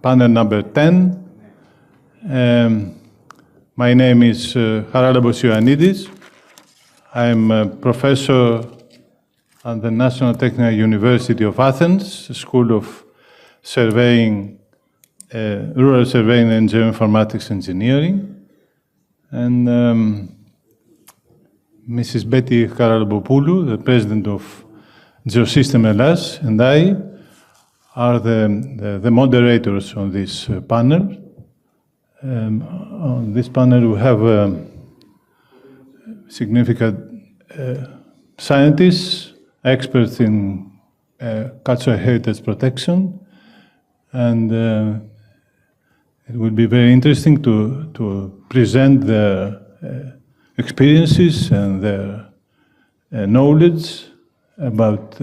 panel number 10. My name is Haralambos Ioannidis. I'm a professor at the National Technical University of Athens, School of Surveying, Rural Surveying and Geoinformatics Engineering. And Mrs. Betty Karalambopoulou, the president of Geosystem Hellas, and I are the moderators on this panel. On this panel, we have significant scientists, experts in cultural heritage protection, and it will be very interesting to present their experiences and their knowledge about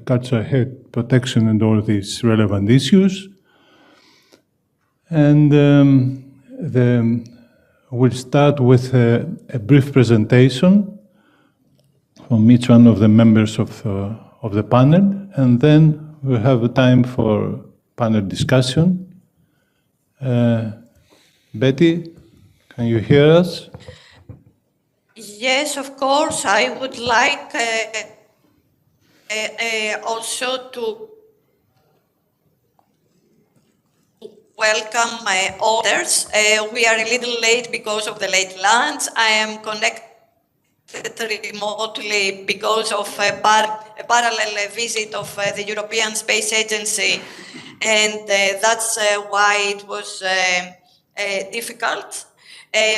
cultural heritage protection and all these relevant issues. And we'll start with a brief presentation from each one of the members of the panel, and then we'll have a time for panel discussion. Betty, can you hear us? Yes, of course. I would like also to welcome my others. We are a little late because of the late lunch. I am connected remotely because of a parallel visit of the European Space Agency, and that's why it was difficult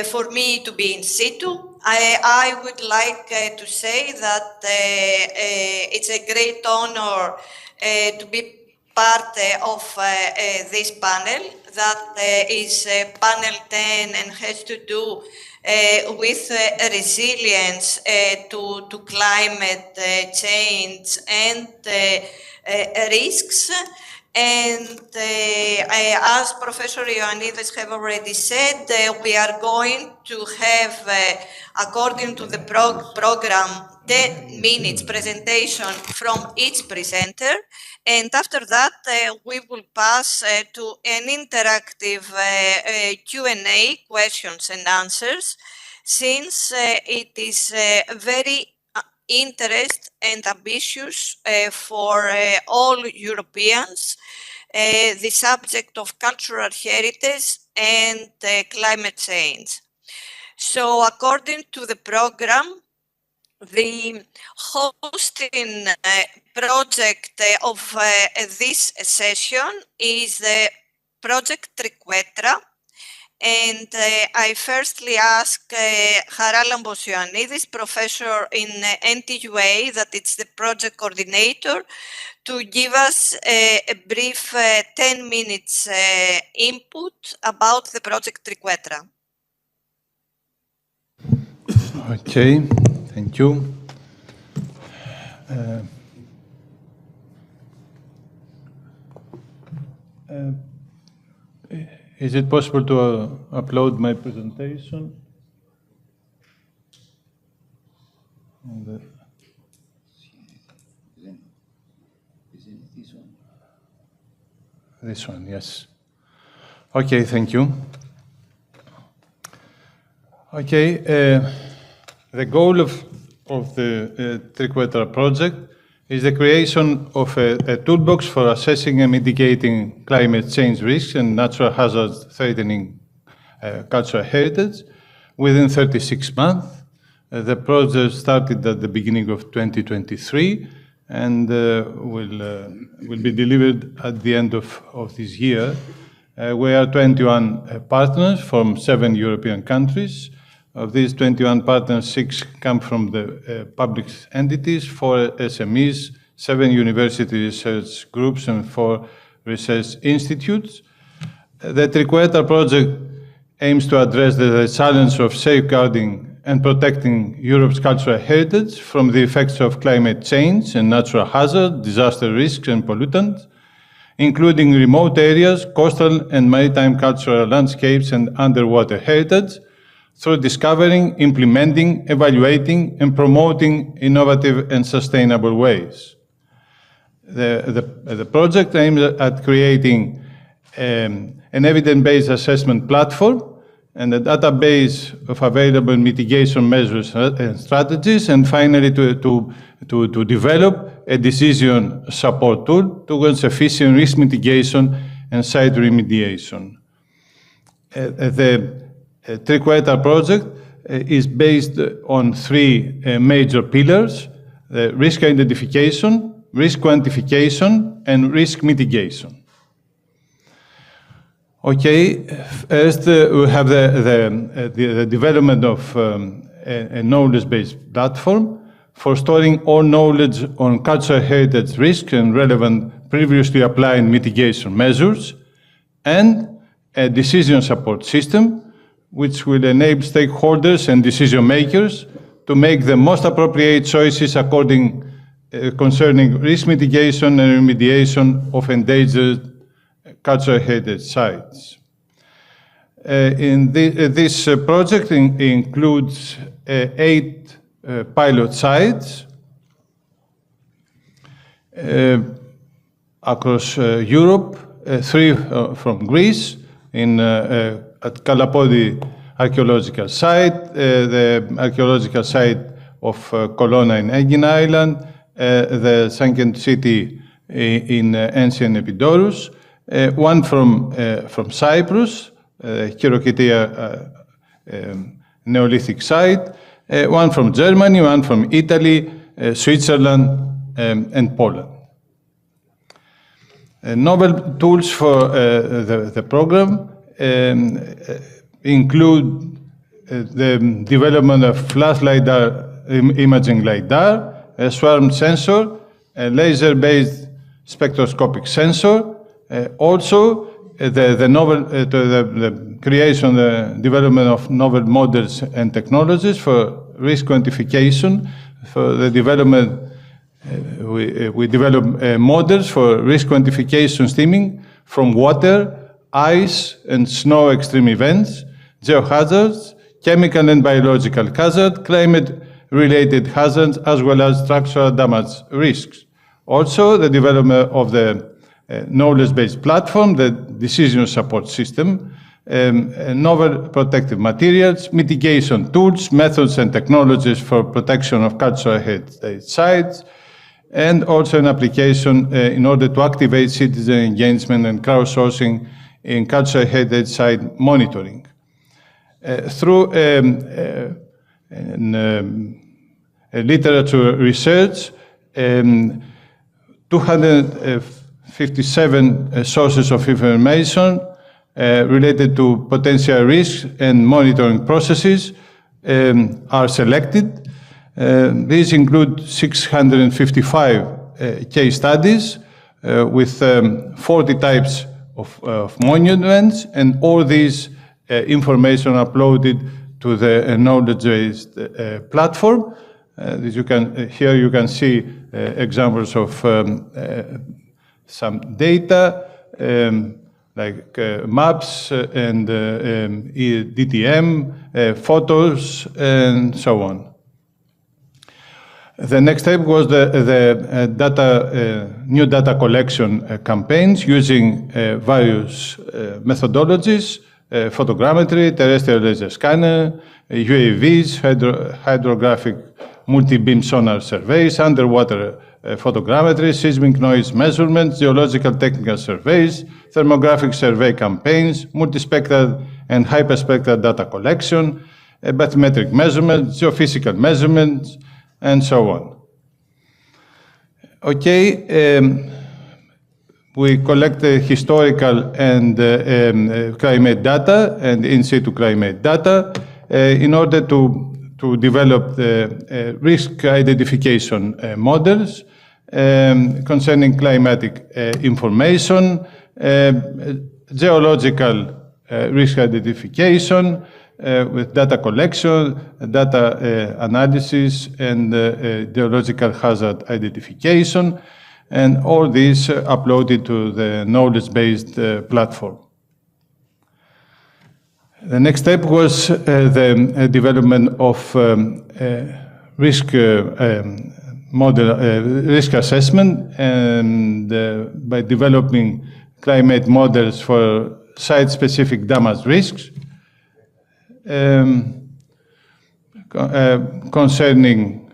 for me to be in situ. I would like to say that it's a great honor to be part of this panel that is panel 10 and has to do with resilience to climate change and risks. And as Professor Ioannidis have already said, we are going to have, according to the program, 10 minutes presentation from each presenter. And after that, we will pass to an interactive Q&A, questions and answers, since it is very interest and ambitious for all Europeans, the subject of cultural heritage and climate change. So according to the program, the hosting project of this session is the project TRIQUETRA. And I firstly ask Haralambos Ioannidis, professor in NTUA, that it's the project coordinator, to give us a brief 10 minutes input about the project TRIQUETRA. Okay, thank you. Is it possible to upload my presentation? This one, yes. Okay, thank you. Okay, the goal of the TRIQUETRA project is the creation of a toolbox for assessing and mitigating climate change risks and natural hazards threatening cultural heritage within 36 months. The project started at the beginning of 2023 and will be delivered at the end of this year. We are 21 partners from 7 European countries. Of these 21 partners, 6 come from the public entities, 4 SMEs, 7 university research groups, and 4 research institutes. The TRIQUETRA project aims to address the challenge of safeguarding and protecting Europe's cultural heritage from the effects of climate change and natural hazards, disaster risks, and pollutants, including remote areas, coastal and maritime cultural landscapes, and underwater heritage, through discovering, implementing, evaluating, and promoting innovative and sustainable ways. The project aims at creating an evidence-based assessment platform, and a database of available mitigation measures and strategies, and finally to develop a decision support tool towards efficient risk mitigation and site remediation. The TRIQUETRA project is based on three major pillars: the risk identification, risk quantification, and risk mitigation. Okay, first we have the development of a knowledge-based platform for storing all knowledge on cultural heritage risk and relevant previously applied mitigation measures, and a decision support system which will enable stakeholders and decision makers to make the most appropriate choices concerning risk mitigation and remediation of endangered cultural heritage sites. This project includes 8 pilot sites across Europe, 3 from Greece, at Kalapodi archaeological site, the archaeological site of Colonna in Aegean Island, the sunken city in ancient Epidaurus, one from Cyprus, Chirokitia Neolithic site, one from Germany, one from Italy, Switzerland, and Poland. Novel tools for the program include the development of flash LiDAR, imaging LiDAR, a swarm sensor, a laser-based spectroscopic sensor, also the creation, the development of novel models and technologies for risk quantification. For the development, we develop models for risk quantification stemming from water, ice and snow extreme events, geohazards, chemical and biological hazards, climate-related hazards, as well as structural damage risks. Also, the development of the knowledge-based platform, the decision support system, novel protective materials, mitigation tools, methods and technologies for protection of cultural heritage sites, and also an application in order to activate citizen engagement and crowdsourcing in cultural heritage site monitoring. Through literature research, 257 sources of information related to potential risks and monitoring processes are selected. These include 655 case studies with 40 types of monuments, and all these information uploaded to the knowledge-based platform. Here you can see examples of some data like maps and DTM, photos, and so on. The next step was the new data collection campaigns using various methodologies, photogrammetry, terrestrial laser scanner, UAVs, hydrographic multi-beam sonar surveys, underwater photogrammetry, seismic noise measurements, geological technical surveys, thermographic survey campaigns, multispectral and hyperspectral data collection, bathymetric measurements, geophysical measurements, and so on. Okay, we collect the historical and climate data and in situ climate data in order to develop the risk identification models concerning climatic information, geological risk identification, with data collection, data analysis, and geological hazard identification, and all these uploaded to the knowledge-based platform. The next step was the development of risk model, risk assessment, and by developing climate models for site-specific damage risks, concerning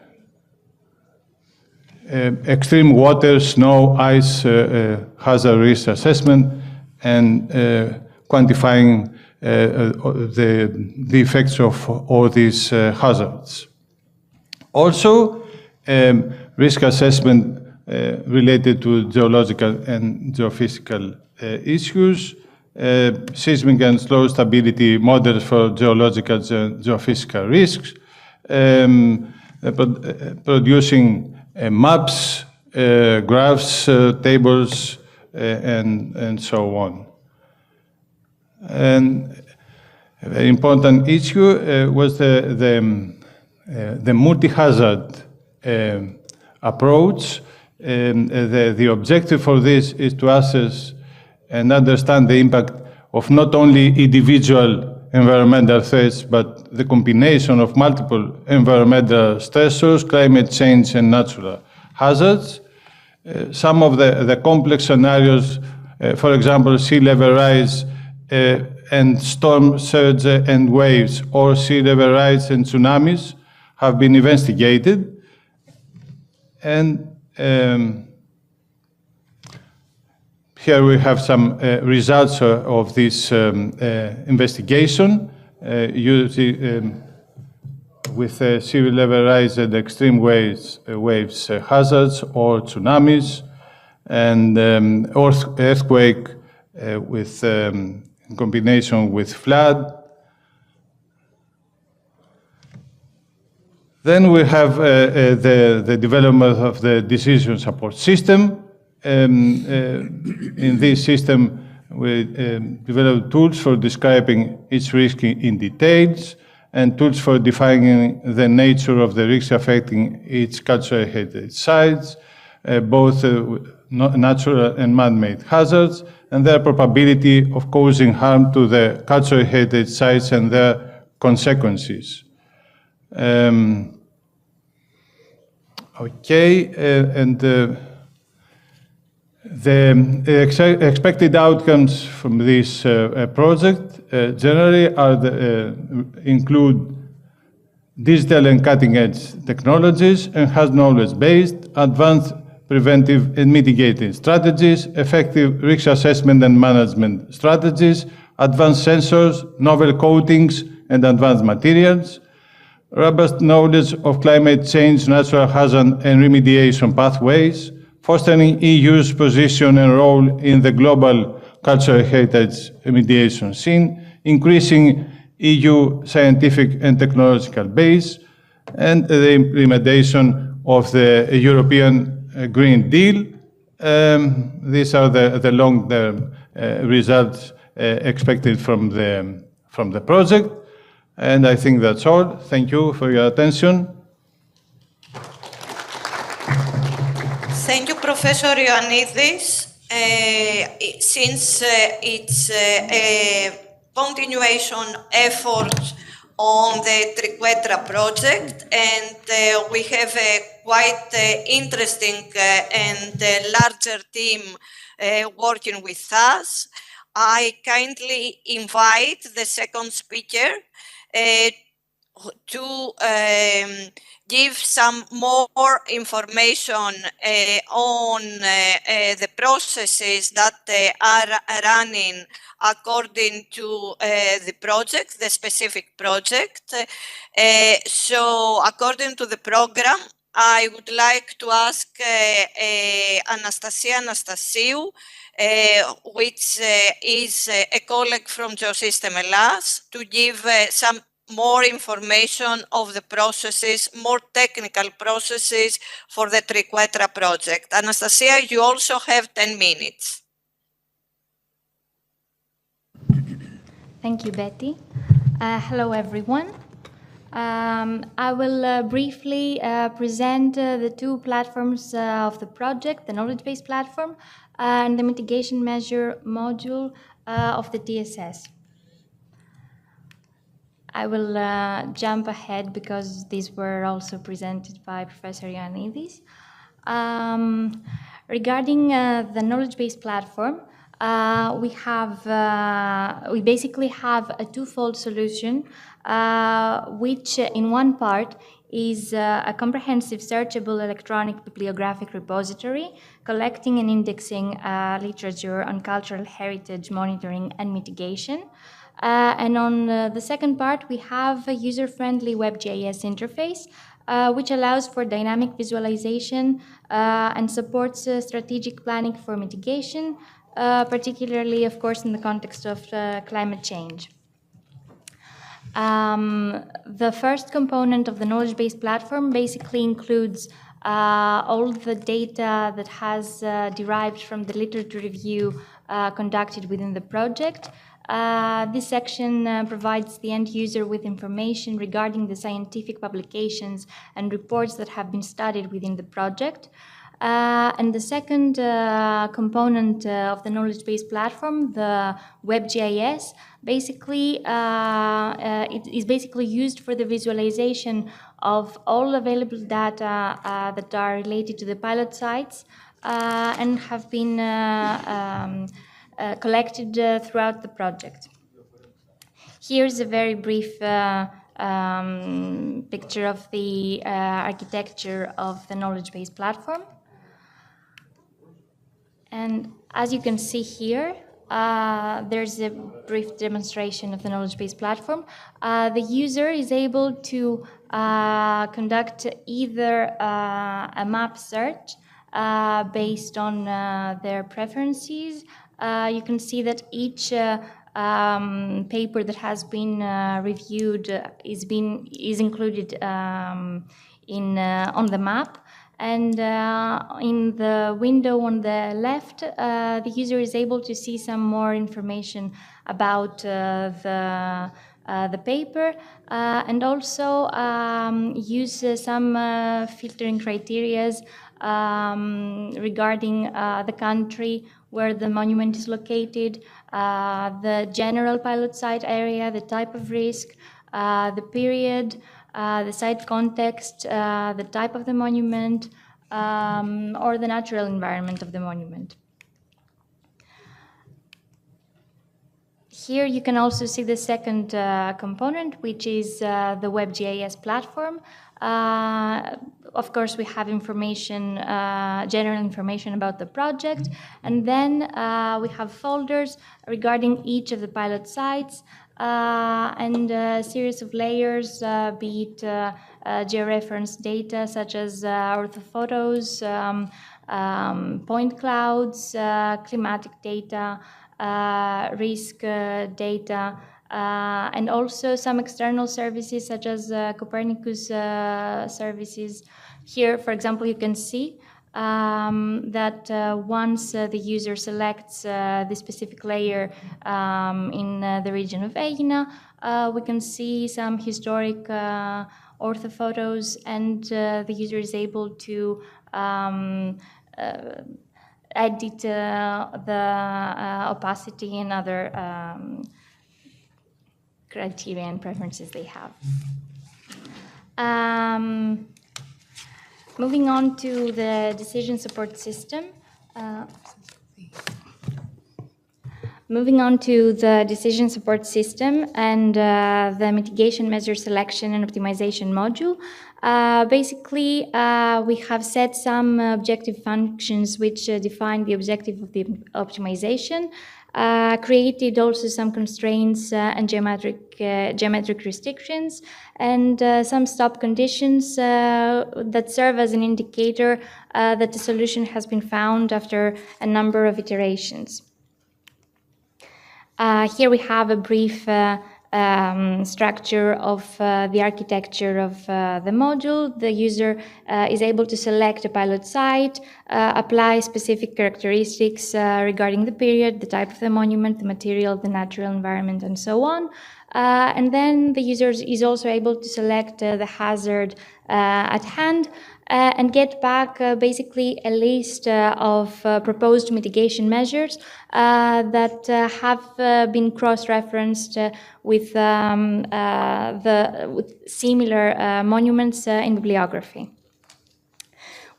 extreme water, snow, ice hazard risk assessment, and quantifying the effects of all these hazards. Also, risk assessment related to geological and geophysical issues, seismic and slow stability models for geological and geophysical risks, producing maps, graphs, tables, and so on. And a very important issue was the multi-hazard approach. The objective for this is to assess and understand the impact of not only individual environmental threats, but the combination of multiple environmental stressors, climate change, and natural hazards. Some of the complex scenarios, for example, sea level rise and storm surge and waves, or sea level rise and tsunamis, have been investigated. And here we have some results of this investigation. You see, with sea level rise and extreme waves hazards, or tsunamis, and earthquake with in combination with flood. Then we have the development of the decision support system. In this system, we develop tools for describing each risk in details, and tools for defining the nature of the risks affecting each cultural heritage sites, both natural and man-made hazards, and their probability of causing harm to the cultural heritage sites and their consequences. The expected outcomes from this project generally include digital and cutting-edge technologies, enhanced knowledge-based, advanced preventive and mitigating strategies, effective risk assessment and management strategies, advanced sensors, novel coatings and advanced materials, robust knowledge of climate change, natural hazard and remediation pathways, fostering EU's position and role in the global cultural heritage remediation scene, increasing EU scientific and technological base, and the implementation of the European Green Deal. These are the long-term results expected from the project. And I think that's all. Thank you for your attention. Thank you, Professor Ioannidis. Since it's a continuation effort on the TRIQUETRA project, and we have a quite interesting and larger team working with us, I kindly invite the second speaker to give some more information on the processes that are running according to the project, the specific project. So according to the program, I would like to ask Anastasia Anastasiou, which is a colleague from Geosystem Hellas, to give some more information of the processes, more technical processes for the TRIQUETRA project. Anastasia, you also have 10 minutes. Thank you, Betty. Hello, everyone. I will briefly present the two platforms of the project, the knowledge-based platform and the mitigation measure module of the TSS. I will jump ahead because these were also presented by Professor Ioannidis. Regarding the knowledge-based platform, we basically have a twofold solution, which in one part is a comprehensive searchable electronic bibliographic repository collecting and indexing literature on cultural heritage monitoring and mitigation. And on the second part, we have a user-friendly WebGIS interface, which allows for dynamic visualization and supports strategic planning for mitigation, particularly, of course, in the context of climate change. The first component of the knowledge-based platform basically includes all the data that has derived from the literature review conducted within the project. This section provides the end user with information regarding the scientific publications and reports that have been studied within the project. And the second component of the knowledge-based platform, the WebGIS, basically it is basically used for the visualization of all available data that are related to the pilot sites and have been collected throughout the project. Here's a very brief picture of the architecture of the knowledge-based platform. And as you can see here, there's a brief demonstration of the knowledge-based platform. The user is able to conduct either a map search based on their preferences. You can see that each paper that has been reviewed is included on the map. And in the window on the left, the user is able to see some more information about the paper and also use some filtering criteria regarding the country where the monument is located, the general pilot site area, the type of risk, the period, the site context, the type of the monument, or the natural environment of the monument. Here you can also see the second component, which is the WebGIS platform. Of course, we have information, general information about the project, and then we have folders regarding each of the pilot sites, and a series of layers, be it georeference data such as orthophotos, point clouds, climatic data, risk data, and also some external services such as Copernicus services. Here, for example, you can see that once the user selects the specific layer in the region of Aegina, we can see some historic orthophotos, and the user is able to edit the opacity and other criteria and preferences they have. Moving on to the decision support system. Moving on to the decision support system and the mitigation measure selection and optimization module. Basically, we have set some objective functions which define the objective of the optimization, created also some constraints and geometric restrictions, and some stop conditions that serve as an indicator that the solution has been found after a number of iterations. Here we have a brief structure of the architecture of the module. The user is able to select a pilot site, apply specific characteristics regarding the period, the type of the monument, the material, the natural environment, and so on. And then the user is also able to select the hazard at hand and get back basically a list of proposed mitigation measures that have been cross-referenced with similar monuments in bibliography.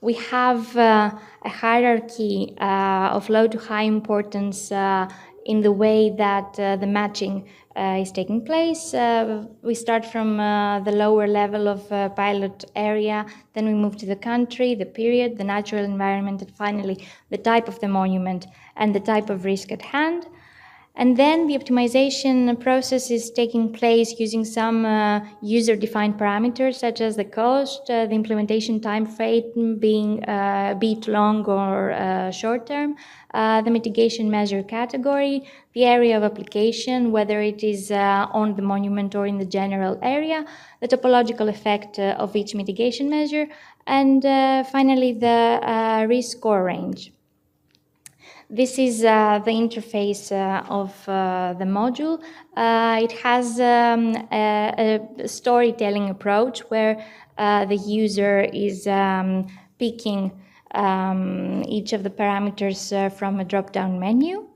we have a hierarchy of low to high importance in the way that the matching is taking place. We start from the lower level of pilot area, then we move to the country, the period, the natural environment, and finally the type of the monument and the type of risk at hand. And then the optimization process is taking place using some user-defined parameters, such as the cost, the implementation time frame being be it long or short term, the mitigation measure category, the area of application, whether it is on the monument or in the general area, the topological effect of each mitigation measure, and finally the risk score range. This is the interface of the module. It has a storytelling approach where the user is picking each of the parameters from a drop-down menu.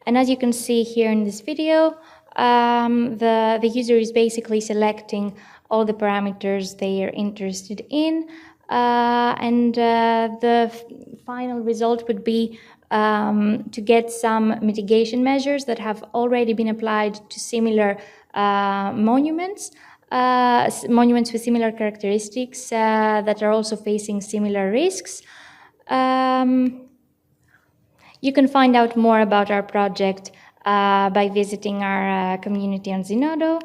And as you can see here in this video, the user is basically selecting all the parameters they are interested in, and the final result would be to get some mitigation measures that have already been applied to similar monuments, monuments with similar characteristics that are also facing similar risks. You can find out more about our project by visiting our community on Zenodo.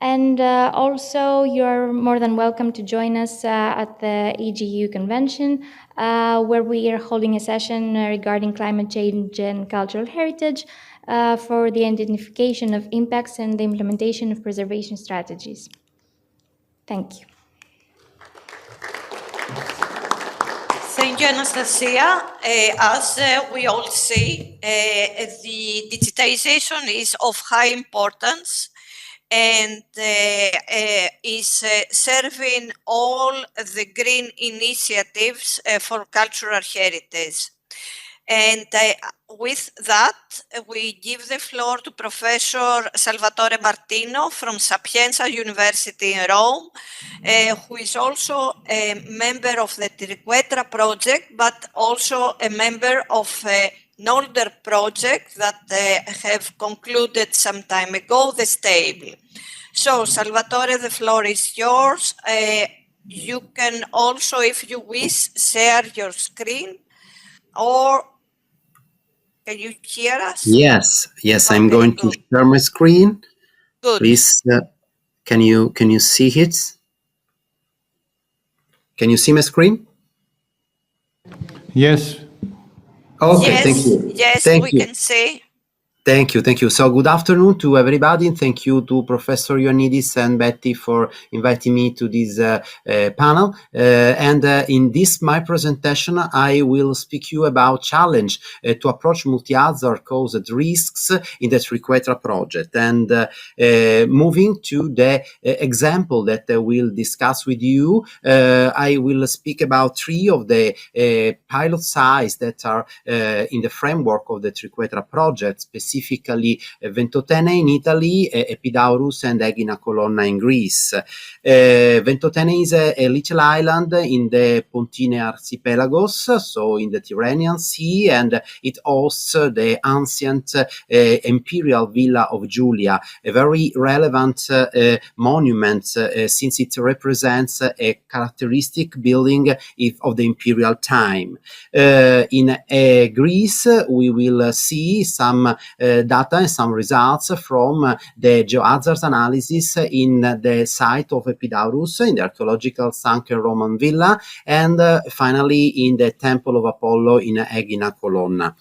And also, you're more than welcome to join us at the EGU convention, where we are holding a session regarding climate change and cultural heritage for the identification of impacts and the implementation of preservation strategies. Thank you. Thank you, Anastasia. As we all see, the digitization is of high importance and is serving all the green initiatives for cultural heritage. And with that, we give the floor to Professor Salvatore Martino from Sapienza University in Rome, who is also a member of the TRIQUETRA project, but also a member of an older project that have concluded some time ago, the Stable. So, Salvatore, the floor is yours. You can also, if you wish, share your screen, or can you hear us? Yes, okay, I'm going to good. share my screen. Good. Please, can you see it? Can you see my screen? Yes. Okay, yes, thank you. Yes, we can see. Thank you. So good afternoon to everybody, and thank you to Professor Ioannidis and Betty for inviting me to this panel. And in this my presentation, I will speak you about challenge to approach multi-hazard caused risks in the TRIQUETRA project. And moving to the example that we'll discuss with you, I will speak about three of the pilot sites that are in the framework of the TRIQUETRA project, specifically Ventotene in Italy, Epidaurus and Aegina Colonna in Greece. Ventotene is a little island in the Pontine archipelagos, so in the Tyrrhenian Sea, and it hosts the ancient imperial villa of Julia, a very relevant monument since it represents a characteristic building of the imperial time. In Greece, we will see some data and some results from the geohazards analysis in the site of Epidaurus, in the archaeological sunken Roman villa, and finally in the Temple of Apollo in Aegina Colonna.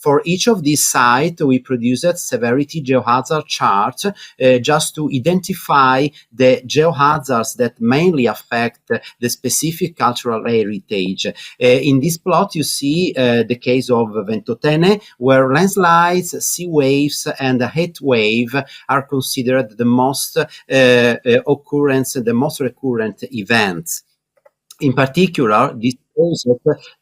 For each of these sites, we produced severity geohazard charts just to identify the geohazards that mainly affect the specific cultural heritage. In this plot, you see the case of Ventotene, where landslides, sea waves, and heat wave are considered the most recurrent events. In particular, this exposed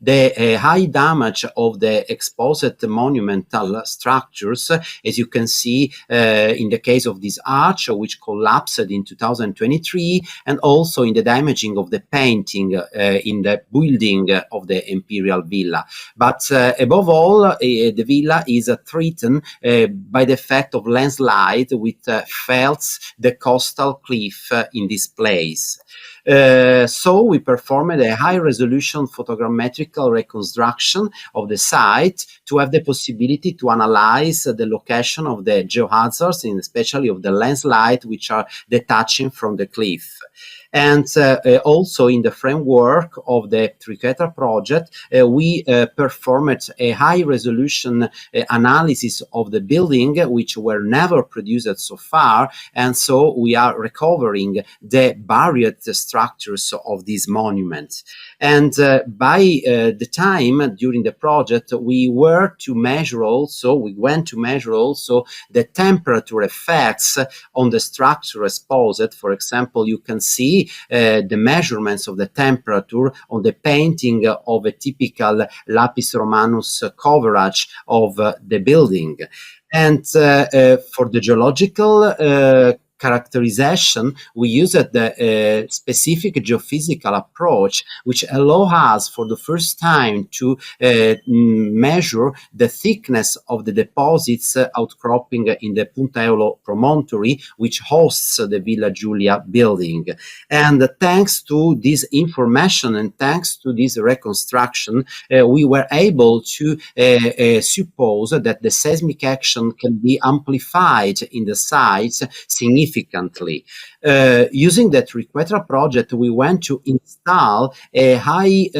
the high damage of the exposed monumental structures, as you can see in the case of this arch, which collapsed in 2023, and also in the damaging of the painting in the building of the imperial villa. But above all, the villa is threatened by the effect of landslide, which fells the coastal cliff in this place. So we performed a high-resolution photogrammetrical reconstruction of the site to have the possibility to analyze the location of the geohazards, and especially of the landslide, which are detaching from the cliff. And also in the framework of the TRIQUETRA project, we performed a high-resolution analysis of the building, which were never produced so far, and so we are recovering the buried structures of these monuments. And by the time during the project, we went to measure also the temperature effects on the structure exposed. For example, you can see the measurements of the temperature on the painting of a typical lapis romanus coverage of the building. And for the geological characterization, we used the specific geophysical approach, which allows us for the first time to measure the thickness of the deposits outcropping in the Punta Eolo promontory, which hosts the Villa Giulia building. And thanks to this information and thanks to this reconstruction, we were able to suppose that the seismic action can be amplified in the sites significantly. Using the TRIQUETRA project, we went to install a high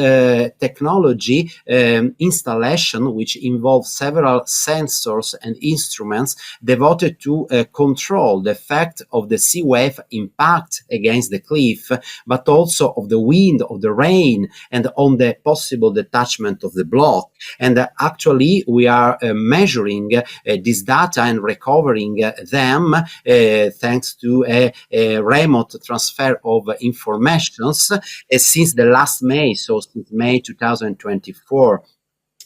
technology installation, which involves several sensors and instruments devoted to control the effect of the sea wave impact against the cliff, but also of the wind, of the rain, and on the possible detachment of the block. And actually, we are measuring this data and recovering them thanks to a remote transfer of informations since the last May, so since May 2024.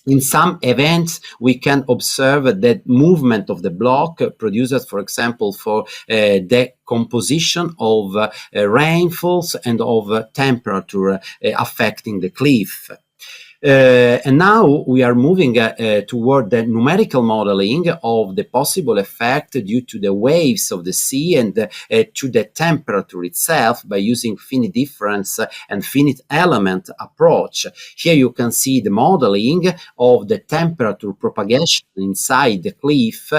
In some events, we can observe the movement of the block produced, for example, for the composition of rainfalls and of temperature affecting the cliff. And now we are moving toward the numerical modeling of the possible effect due to the waves of the sea and to the temperature itself by using finite difference and finite element approach. Here you can see the modeling of the temperature propagation inside the cliff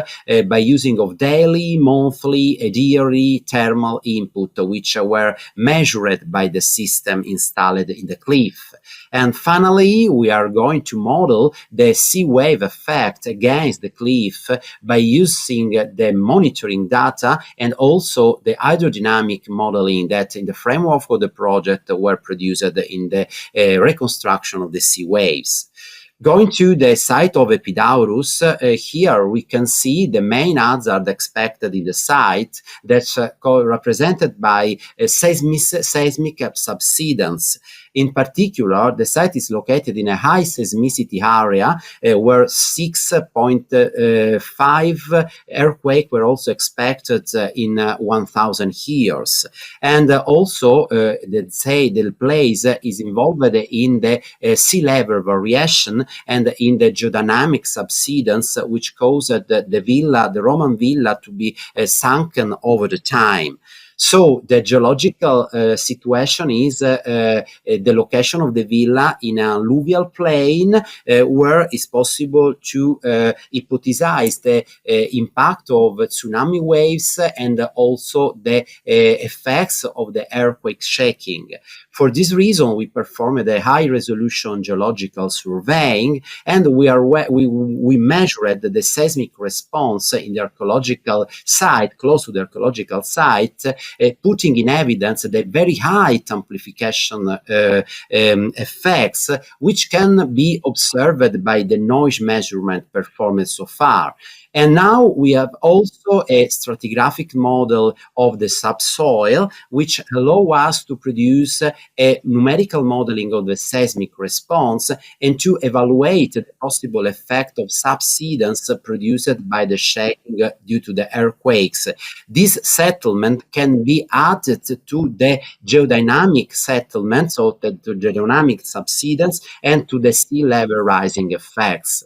by using of daily, monthly, and yearly thermal input, which were measured by the system installed in the cliff. And finally, we are going to model the sea wave effect against the cliff by using the monitoring data and also the hydrodynamic modeling that in the framework of the project were produced in the reconstruction of the sea waves. Going to the site of Epidaurus, here we can see the main hazard expected in the site that's represented by seismic subsidence. In particular, the site is located in a high seismicity area where 6.5 earthquakes were also expected in 1,000 years. And also, the place is involved in the sea level variation and in the geodynamic subsidence, which caused the Roman villa to be sunken over the time. So the geological situation is the location of the villa in an alluvial plain where it's possible to hypothesize the impact of tsunami waves and also the effects of the earthquake shaking. For this reason, we performed a high-resolution geological surveying, and we measured the seismic response in the archaeological site, close to the archaeological site, putting in evidence the very high amplification effects, which can be observed by the noise measurement performed so far. And now we have also a stratigraphic model of the subsoil, which allow us to produce a numerical modeling of the seismic response and to evaluate the possible effect of subsidence produced by the shaking due to the earthquakes. This settlement can be added to the geodynamic settlement, so the geodynamic subsidence, and to the sea level rising effects.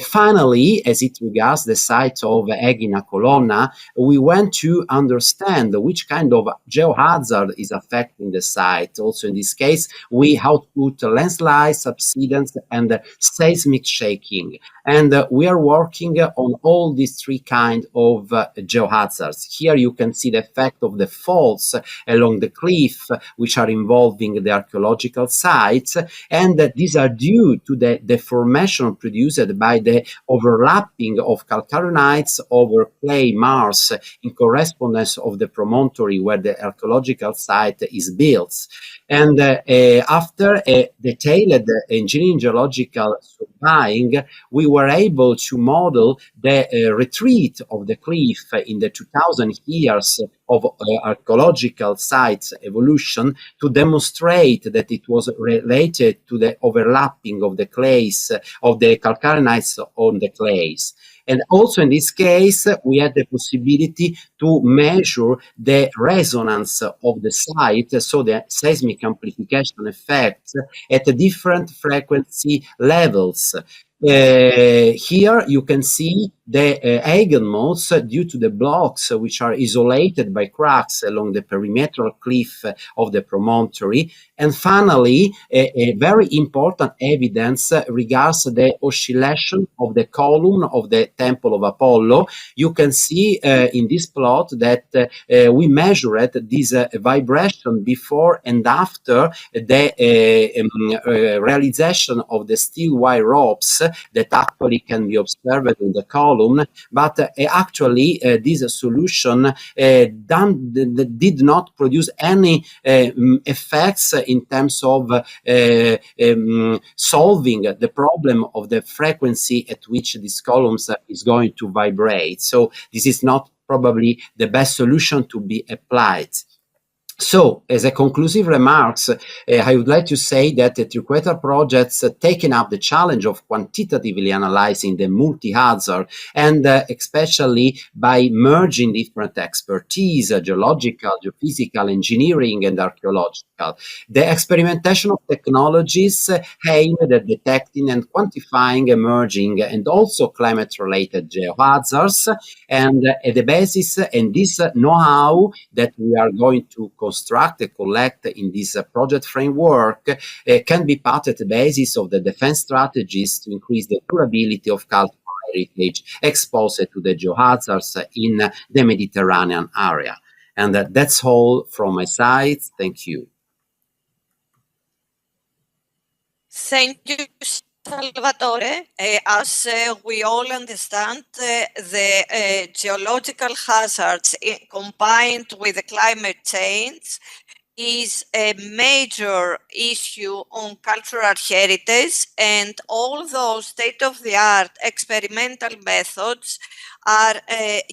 Finally, as it regards the site of Egina Colonna, we want to understand which kind of geohazard is affecting the site. Also, in this case, we output landslide, subsidence, and seismic shaking. And we are working on all these three kinds of geohazards. Here you can see the effect of the faults along the cliff, which are involving the archaeological sites, and these are due to the deformation produced by the overlapping of calcarenites over clay mass in correspondence of the promontory where the archaeological site is built. And after a detailed engineering geological surveying, we were able to model the retreat of the cliff in the 2000 years of archaeological sites evolution to demonstrate that it was related to the overlapping of the clays, of the calcarenites on the clays. And also in this case, we had the possibility to measure the resonance of the site, so the seismic amplification effect at different frequency levels. Here you can see the eigenmodes due to the blocks which are isolated by cracks along the perimetral cliff of the promontory. And finally, a very important evidence regards the oscillation of the column of the Temple of Apollo. You can see in this plot that we measured this vibration before and after the realization of the steel wire ropes that actually can be observed in the column, but actually this solution did not produce any effects in terms of solving the problem of the frequency at which these columns is going to vibrate. So this is not probably the best solution to be applied. So, as a conclusive remarks, I would like to say that the TRIQUETRA projects taken up the challenge of quantitatively analyzing the multi-hazard, and especially by merging different expertise, geological, geophysical, engineering, and archaeological. The experimentation of technologies aimed at detecting and quantifying emerging and also climate-related geohazards, and at the basis, and this know-how that we are going to construct and collect in this project framework can be part at the basis of the defense strategies to increase the durability of cultural heritage exposed to the geohazards in the Mediterranean area. And that's all from my side. Thank you. Thank you, Salvatore. As we all understand, the geological hazards combined with the climate change is a major issue on cultural heritage, and all those state-of-the-art experimental methods are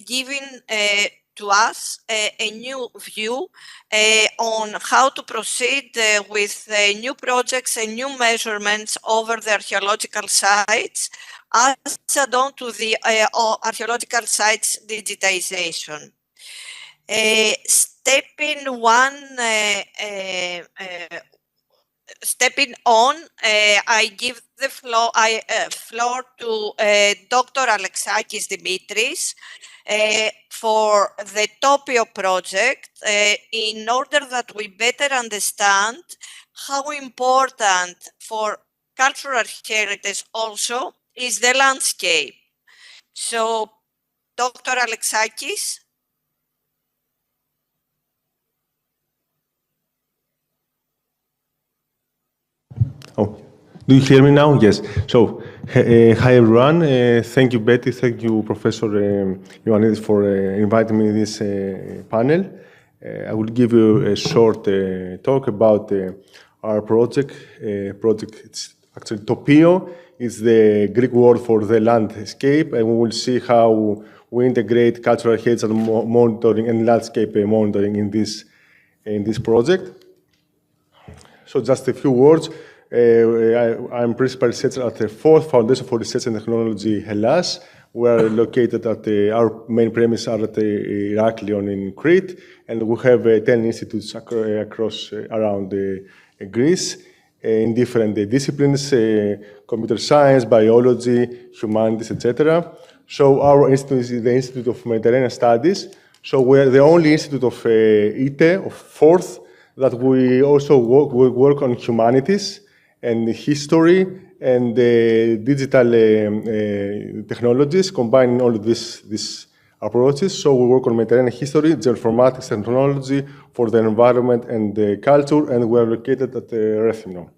giving to us a new view on how to proceed with new projects and new measurements over the archaeological sites as add-on to the archaeological sites digitization. Stepping on, I give the floor to Dr. Alexakis Dimitris for the Topio project, in order that we better understand how important for cultural heritage also is the landscape. So, Dr. Alexakis. Oh, do you hear me now? Yes. So, hi everyone. Thank you, Betty. Thank you, Professor Ioannidis, for inviting me to this panel. I will give you a short talk about our project. Project Actually, topio is the Greek word for the landscape, and we will see how we integrate cultural heritage monitoring and landscape monitoring in this project. So just a few words. I'm principal researcher at the Fourth Foundation for Research and Technology, Hellas. We are located at our main premises are at Heraklion in Crete, and we have 10 institutes across around Greece in different disciplines, computer science, biology, humanities, etc. So our institute is the Institute of Mediterranean Studies. So we're the only institute of ITE, of fourth, that we also work on humanities and history and digital technologies, combining all of these approaches. So we work on Mediterranean history, geoinformatics, technology for the environment and the culture, and we are located at Rethymnon.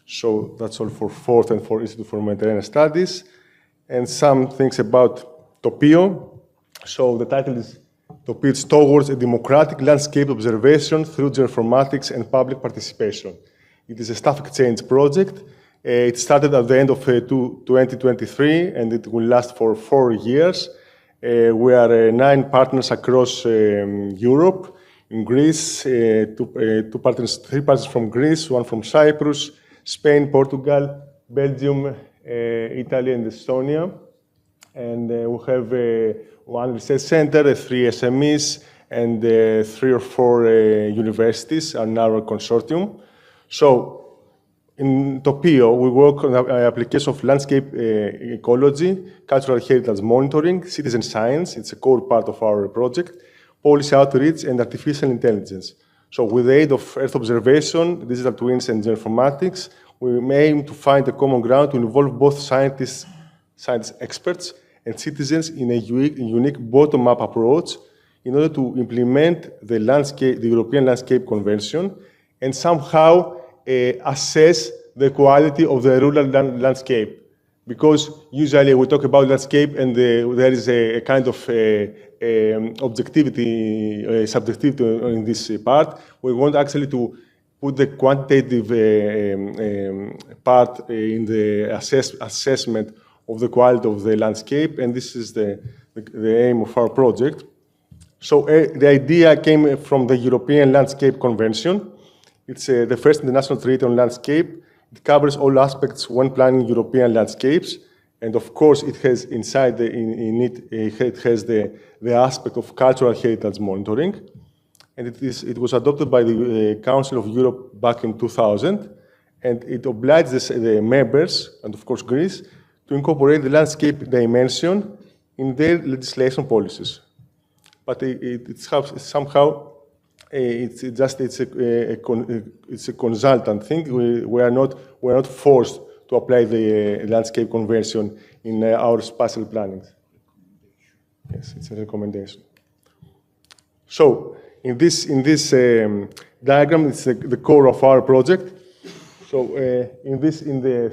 So that's all for fourth and for Institute for Mediterranean Studies. And some things about Topio. So the title is Topio Towards a Democratic Landscape Observation through Geoinformatics and Public Participation. It is a staff exchange project. It started at the end of 2023, and it will last for 4 years. We are 9 partners across Europe. In Greece, 3 partners from Greece, 1 from Cyprus, Spain, Portugal, Belgium, Italy, and Estonia. And we have 1 research center, 3 SMEs, and 3 or 4 universities in our consortium. So in Topio, we work on the application of landscape ecology, cultural heritage monitoring, citizen science, it's a core part of our project, policy outreach, and artificial intelligence. So with the aid of Earth observation, digital twins, and geoinformatics, we aim to find a common ground to involve both science experts and citizens in a unique bottom-up approach in order to implement the European Landscape Convention and somehow assess the quality of the rural landscape. Because usually we talk about landscape and there is a kind of objectivity, subjectivity in this part. We want actually to put the quantitative part in the assessment of the quality of the landscape, and this is the aim of our project. So the idea came from the European Landscape Convention. It's the first international treaty on landscape. It covers all aspects when planning European landscapes, and of course, it has inside it has the aspect of cultural heritage monitoring, and it was adopted by the Council of Europe back in 2000, and it obliges the members, and of course Greece, to incorporate the landscape dimension in their legislation policies. But it's a consultant thing. We are not forced to apply the landscape convention in our spatial planning. Yes, it's a recommendation. So in this diagram, it's the core of our project. So in the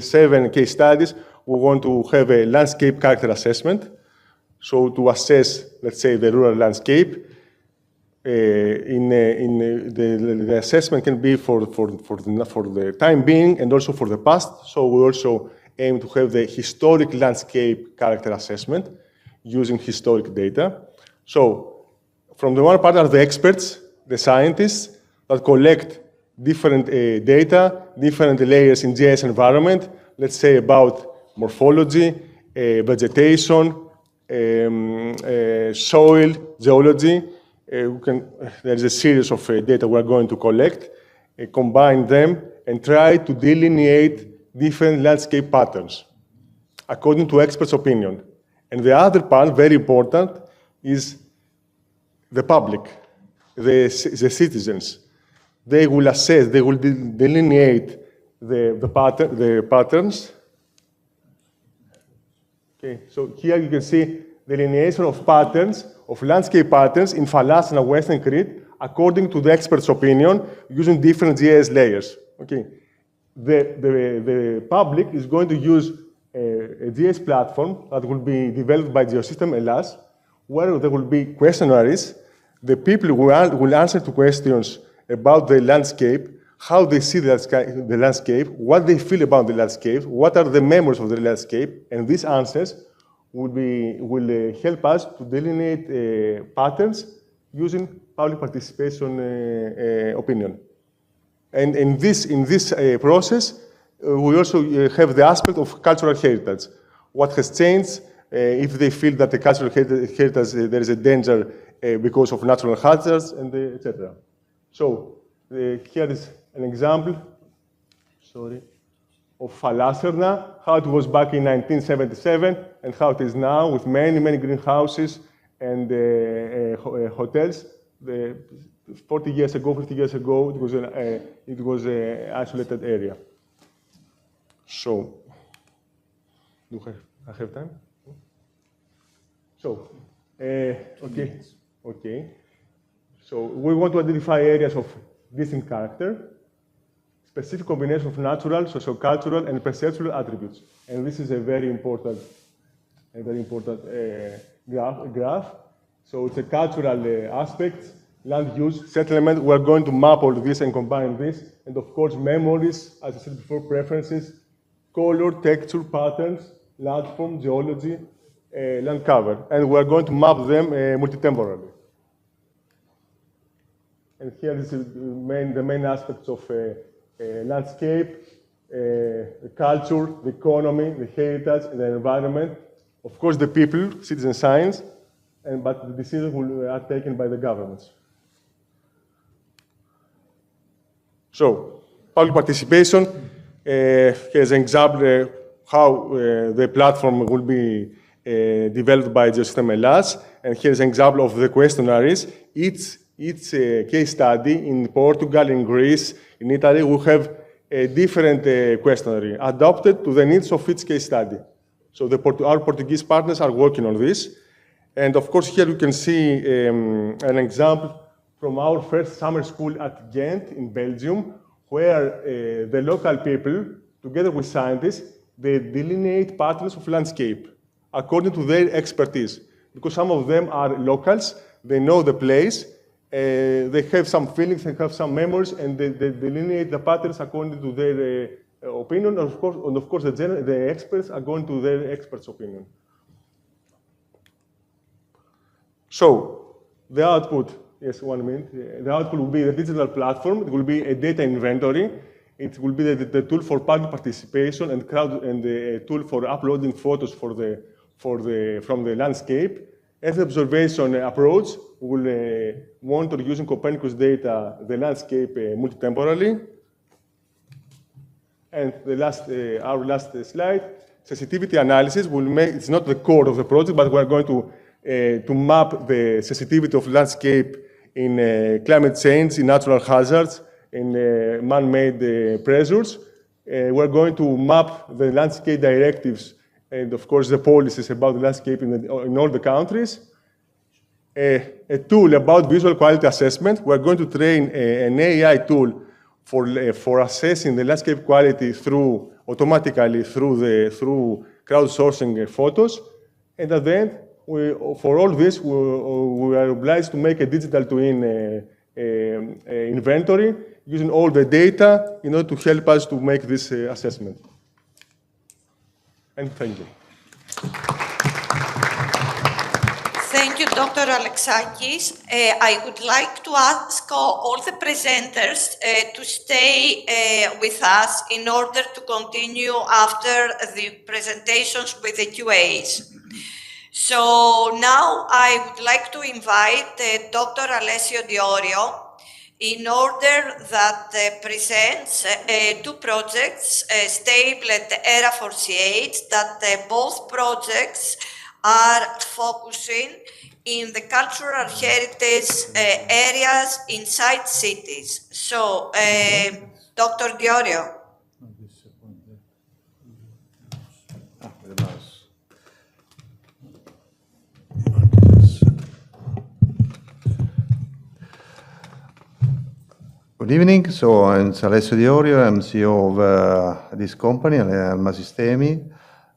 7 case studies, we want to have a landscape character assessment. So to assess, let's say, the rural landscape. The assessment can be for the time being and also for the past. So we also aim to have the historic landscape character assessment using historic data. So from the one part are the experts, the scientists that collect different data, different layers in GIS environment, let's say about morphology, vegetation, soil, geology. There is a series of data we're going to collect, combine them, and try to delineate different landscape patterns according to experts' opinion. And the other part, very important, is the public, the citizens. They will assess, they will delineate the patterns. Okay, so here you can see delineation of patterns, of landscape patterns in Thalassia and Western Crete, according to the expert's opinion, using different GIS layers. Okay, the public is going to use a GIS platform that will be developed by Geosystem Hellas, where there will be questionnaires. The people will answer to questions about the landscape, how they see the landscape, what they feel about the landscape, what are the memories of the landscape, and these answers will help us to delineate patterns using public participation opinion. And in this process, we also have the aspect of cultural heritage. What has changed, if they feel that the cultural heritage, there is a danger because of natural hazards, and etc. So here is an example, of Falacerna, how it was back in 1977, and how it is now with many, many greenhouses and hotels. 40 years ago, 50 years ago, it was an isolated area. So, do I have time? So, okay. So we want to identify areas of distinct character, specific combination of natural, sociocultural, and perceptual attributes. And this is a very important graph. So it's a cultural aspect, land use, settlement. We're going to map all this and combine this. And of course, memories, as I said before, preferences, color, texture, patterns, landform, geology, land cover. And we're going to map them multitemporally. And here is the main aspects of landscape, the culture, the economy, the heritage, and the environment. Of course, the people, citizen science, but the decisions are taken by the governments. So, public participation, here's an example how the platform will be developed by GeoSystem-LS, and here's an example of the questionnaires. Each case study in Portugal, in Greece, in Italy, will have a different questionnaire adapted to the needs of each case study. So our Portuguese partners are working on this. And of course, here you can see an example from our first summer school at Ghent in Belgium, where the local people, together with scientists, they delineate patterns of landscape according to their expertise. Because some of them are locals, they know the place, they have some feelings, they have some memories, and they delineate the patterns according to their opinion. And of course, the experts are going to their experts' opinion. So, the output, yes, 1 minute. The output will be the digital platform. It will be a data inventory. It will be the tool for public participation and the tool for uploading photos from the landscape. As an observation approach, we will monitor using Copernicus data the landscape multitemporally. And our last slide, sensitivity analysis will make, it's not the core of the project, but we're going to map the sensitivity of landscape in climate change, in natural hazards, in man-made pressures. We're going to map the landscape directives and, of course, the policies about the landscape in all the countries. A tool about visual quality assessment. We're going to train an AI tool for assessing the landscape quality automatically through crowdsourcing photos. And at the end, for all this, we are obliged to make a digital twin inventory using all the data in order to help us to make this assessment. And thank you. Thank you, Dr. Alexakis. I would like to ask all the presenters to stay with us in order to continue after the presentations with the QAs. So now I would like to invite Dr. Alessio Diorio in order that presents two projects, Stable ERA4CH, that both projects are focusing in the cultural heritage areas inside cities. So, Dr. Diorio. Good evening. So I'm Alessio Diorio. I'm CEO of this company, Alma Sistemi.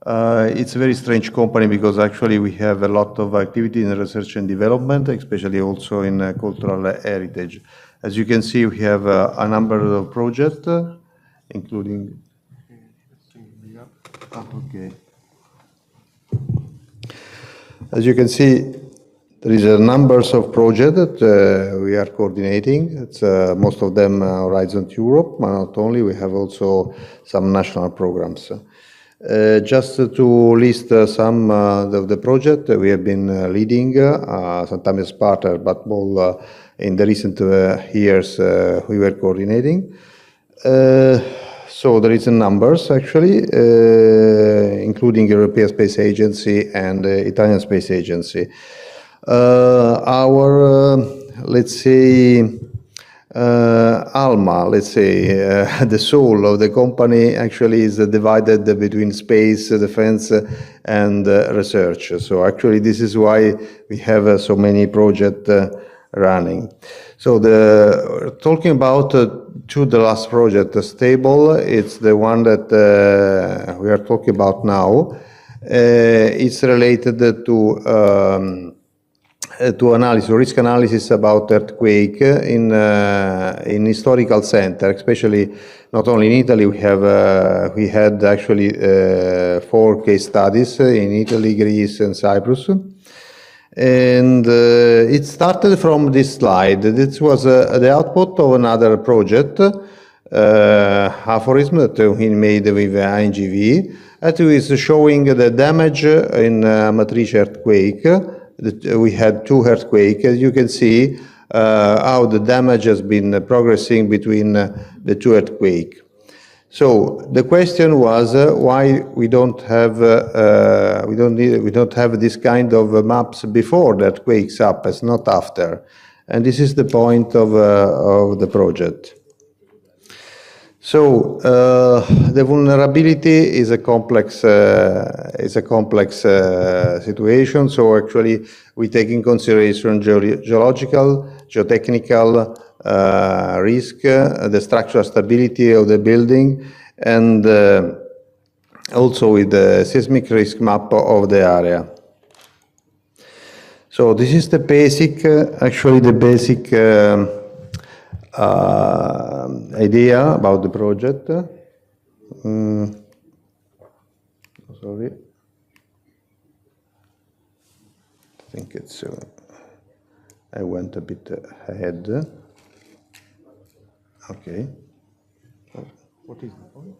It's a very strange company because actually we have a lot of activity in research and development, especially also in cultural heritage. As you can see, we have a number of projects, including. Okay. As you can see, there is a numbers of projects that we are coordinating. It's most of them Horizon Europe, but not only. We have also some national programs. Just to list some of the projects we have been leading, sometimes as partner, but more in the recent years we were coordinating. So there is a numbers actually, including European Space Agency and Italian Space Agency. Our, let's say, Alma, let's say, the soul of the company actually is divided between space, defense, and research. So actually this is why we have so many projects running. So talking about the last project, Stable, it's the one that we are talking about now. It's related to analysis, risk analysis about earthquake in historical center, especially not only in Italy. We had actually 4 case studies in Italy, Greece, and Cyprus. And it started from this slide. This was the output of another project, aphorism that we made with INGV. That is showing the damage in Amatrice earthquake. We had 2 earthquakes. As you can see, how the damage has been progressing between the 2 earthquakes. So the question was why we don't have this kind of maps before the earthquakes happens, not after. And this is the point of the project. So the vulnerability is a complex situation. So actually, we take in consideration geological, geotechnical risk, the structural stability of the building, and also with the seismic risk map of the area. So this is the basic, actually the basic idea about the project. Sorry. I think it's, I went a bit ahead. Okay. What is the point?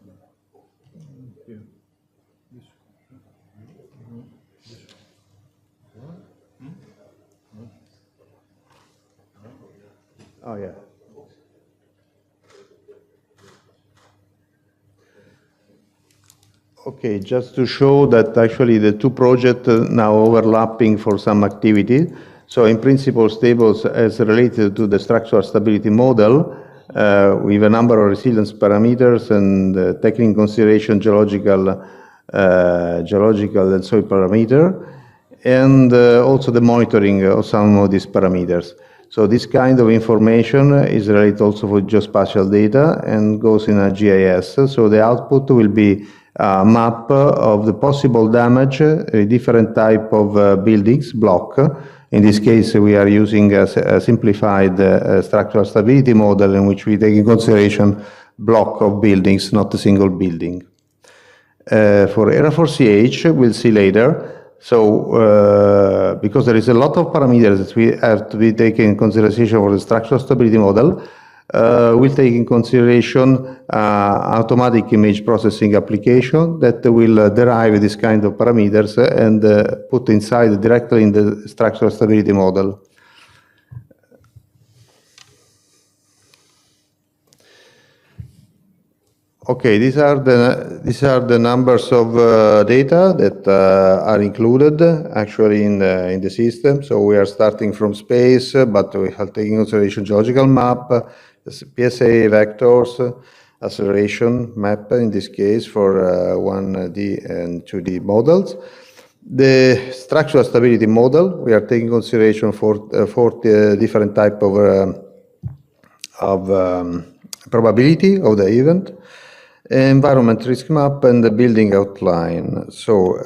Oh, yeah. Okay, just to show that actually the 2 projects now overlapping for some activity. So in principle, Stables as related to the structural stability model, with a number of resilience parameters and taking in consideration geological and soil parameter, and also the monitoring of some of these parameters. So this kind of information is related also for geospatial data and goes in a GIS. So the output will be a map of the possible damage, a different type of buildings, block. In this case, we are using a simplified structural stability model in which we take in consideration block of buildings, not a single building. For ERA4CH, we'll see later. So, because there is a lot of parameters that we have to be taken in consideration for the structural stability model, we'll take in consideration automatic image processing application that will derive this kind of parameters and put inside directly in the structural stability model. Okay, these are the numbers of data that are included actually in the system. So we are starting from space, but we are taking consideration geological map, PSA vectors, acceleration map in this case for 1D and 2D models. The structural stability model, we are taking consideration for 40 different type of probability of the event. Environment risk map and the building outline. So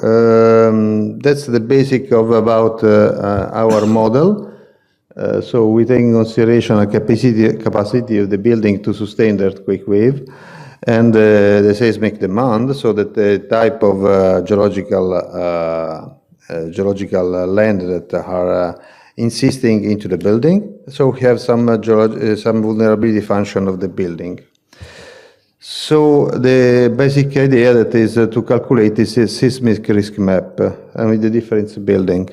that's the basic of about our model. So we take in consideration a capacity of the building to sustain the earthquake wave and the seismic demand, so that the type of geological land that are insisting into the building. So we have some vulnerability function of the building. So the basic idea that is to calculate this seismic risk map with the different building.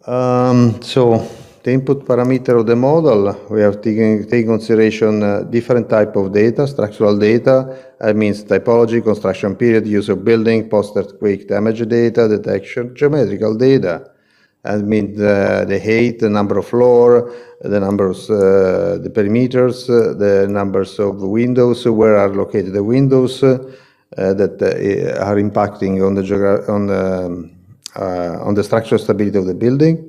So the input parameter of the model, we have taken consideration different type of data, structural data, that means typology, construction period, use of building, post-earthquake damage data, detection, geometrical data. That means the height, the number of floor, the numbers, the perimeters, the numbers of windows, where are located the windows that are impacting on the structural stability of the building,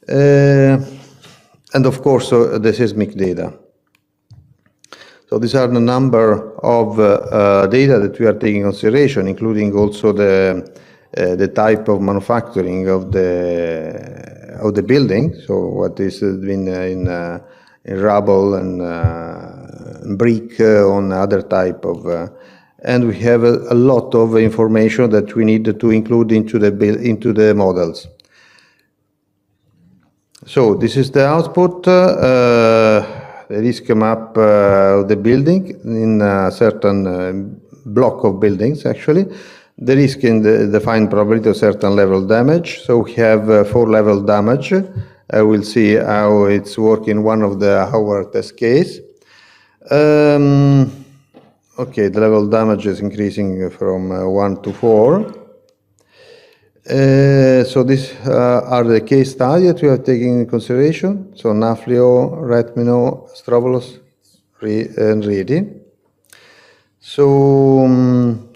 and of course the seismic data. So these are the number of data that we are taking consideration, including also the type of manufacturing of the building. So what is been in rubble and brick on other type of. And we have a lot of information that we need to include into the models. So this is the output, the risk map of the building in a certain block of buildings, actually. The risk in the defined probability of certain level damage. So we have 4 level damage. We'll see how it's working one of our test case. Okay, the level damage is increasing from 1 to 4. So these are the case studies that we are taking into consideration. So Naflio, Retmino, Strovolos, and Riedi. So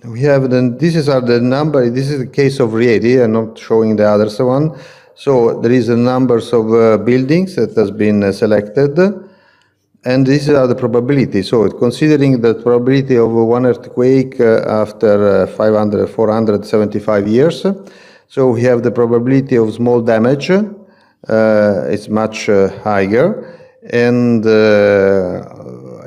we have this is the case of Riedi. I'm not showing the other one. So there is a numbers of buildings that has been selected. And these are the probability. So considering the probability of one earthquake after 475 years, so we have the probability of small damage. It's much higher. And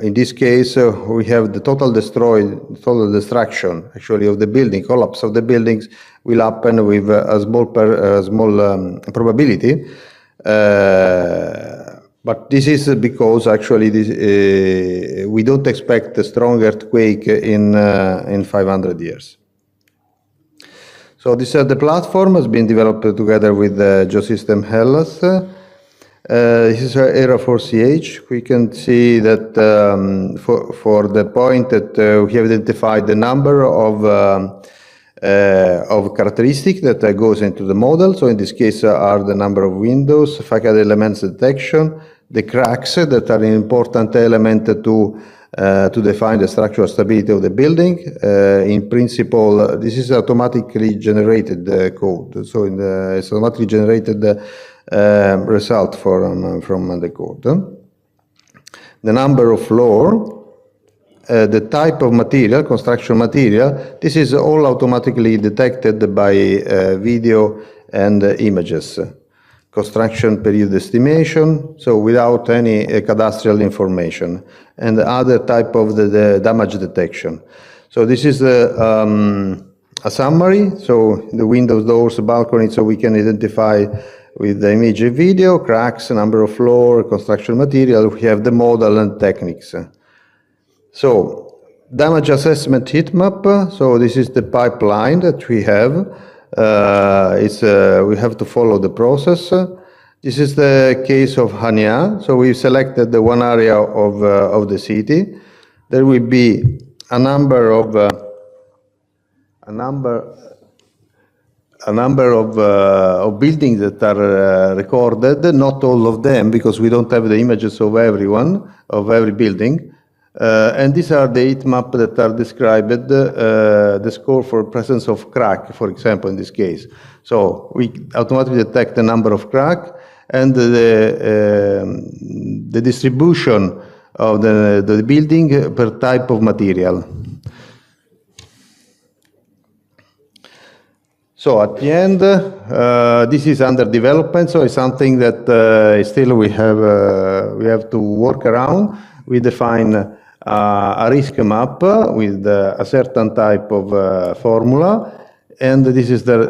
in this case, we have the total destruction, actually, of the building. Collapse of the buildings will happen with a small probability. But this is because actually we don't expect a strong earthquake in 500 years. So this the platform has been developed together with Geosystem Hellas. This is ERA4CH. We can see that for the point that we have identified the number of characteristics that goes into the model. So in this case are the number of windows, facade elements detection, the cracks that are an important element to define the structural stability of the building. In principle, this is automatically generated code. So it's automatically generated result from the code. The number of floor, the type of material, construction material, this is all automatically detected by video and images. Construction period estimation, so without any cadastral information, and other type of the damage detection. So this is a summary, so the windows, doors, balcony, so we can identify with the image and video, cracks, number of floor, construction material, we have the model and techniques. So damage assessment heat map, so this is the pipeline that we have. We have to follow the process. This is the case of Hania. So we selected the one area of the city. There will be a number of buildings that are recorded. Not all of them, because we don't have the images of every building. And these are the heat map that are described, the score for presence of crack, for example, in this case. So we automatically detect the number of crack and the distribution of the building per type of material. So at the end, this is under development, so it's something that still we have to work around. We define a risk map with a certain type of formula, and this is the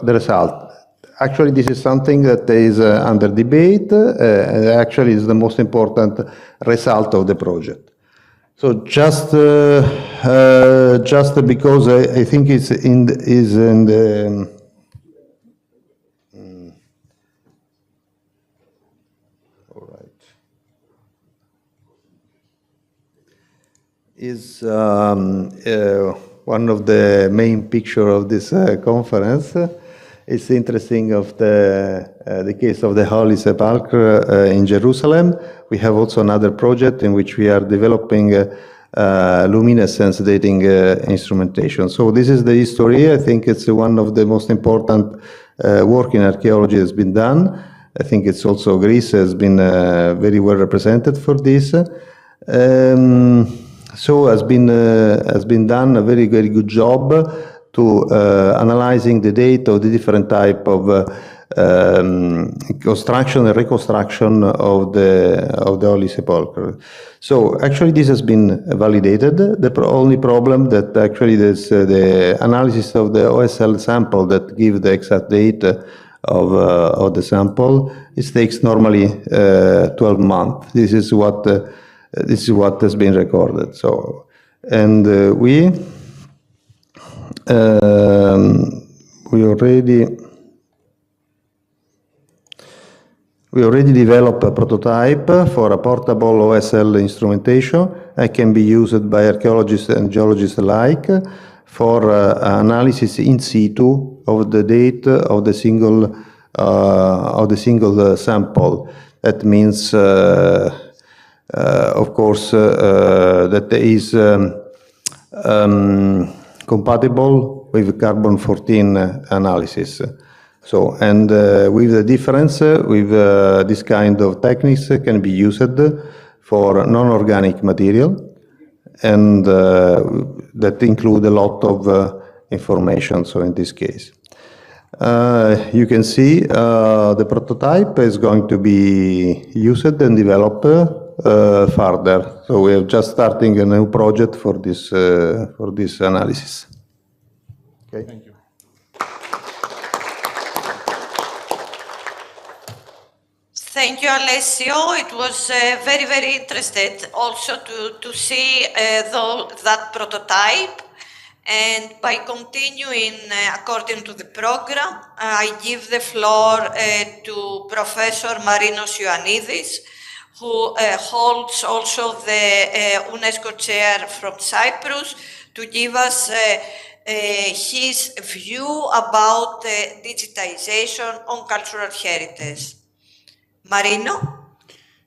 result. Actually, this is something that is under debate, and actually is the most important result of the project. So just because I think it's in the all right, is one of the main picture of this conference. It's interesting of the case of the Holy Sepulchre in Jerusalem. We have also another project in which we are developing luminescence dating instrumentation. So this is the history. I think it's one of the most important work in archaeology has been done. I think it's also Greece has been very well represented for this. So has been done a very, very good job to analyzing the data of the different type of construction and reconstruction of the Holy Sepulchre. So actually this has been validated. The only problem that actually there's the analysis of the OSL sample that give the exact date of the sample. It takes normally 12 months. This is what has been recorded. So, and we already developed a prototype for a portable OSL instrumentation that can be used by archaeologists and geologists alike for analysis in situ of the date of the single sample. That means, of course, that is compatible with carbon-14 analysis. So, and with the difference, with this kind of techniques can be used for non-organic material, and that include a lot of information, so in this case. You can see the prototype is going to be used and developed further. So we are just starting a new project for this analysis. Okay. Thank you. Thank you, Alessio. It was very, very interesting also to see that prototype. And by continuing according to the program, I give the floor to Professor Marinos Ioannidis, who holds also the UNESCO chair from Cyprus, to give us his view about digitization on cultural heritage. Marino,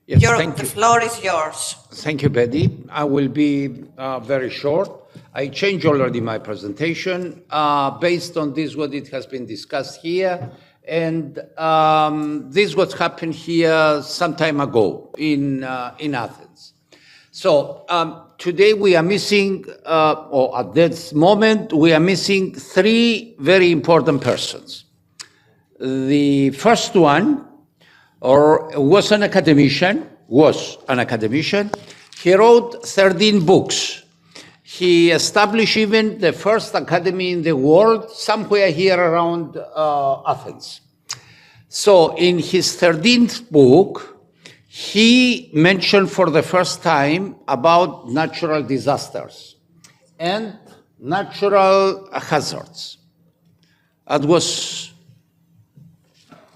yes, the floor is yours. Thank you, Betty. I will be very short. I changed already my presentation based on this, what it has been discussed here. And this what happened here some time ago in Athens. So today we are missing, or at this moment, we are missing three very important persons. The first one was an academician. He wrote 13 books. He established even the first academy in the world, somewhere here around Athens. So in his 13th book, he mentioned for the first time about natural disasters and natural hazards. That was,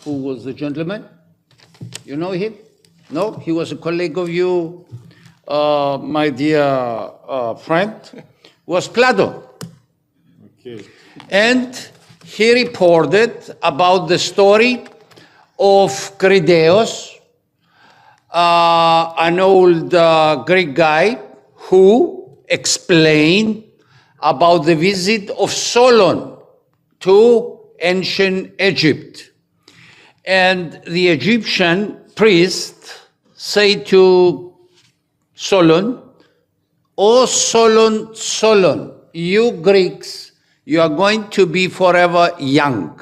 who was the gentleman? You know him? No? He was a colleague of you, my dear friend, was Plato. Okay. And he reported about the story of Crideos, an old Greek guy who explained about the visit of Solon to ancient Egypt. And the Egyptian priest said to Solon, "O Solon, Solon, you Greeks, you are going to be forever young,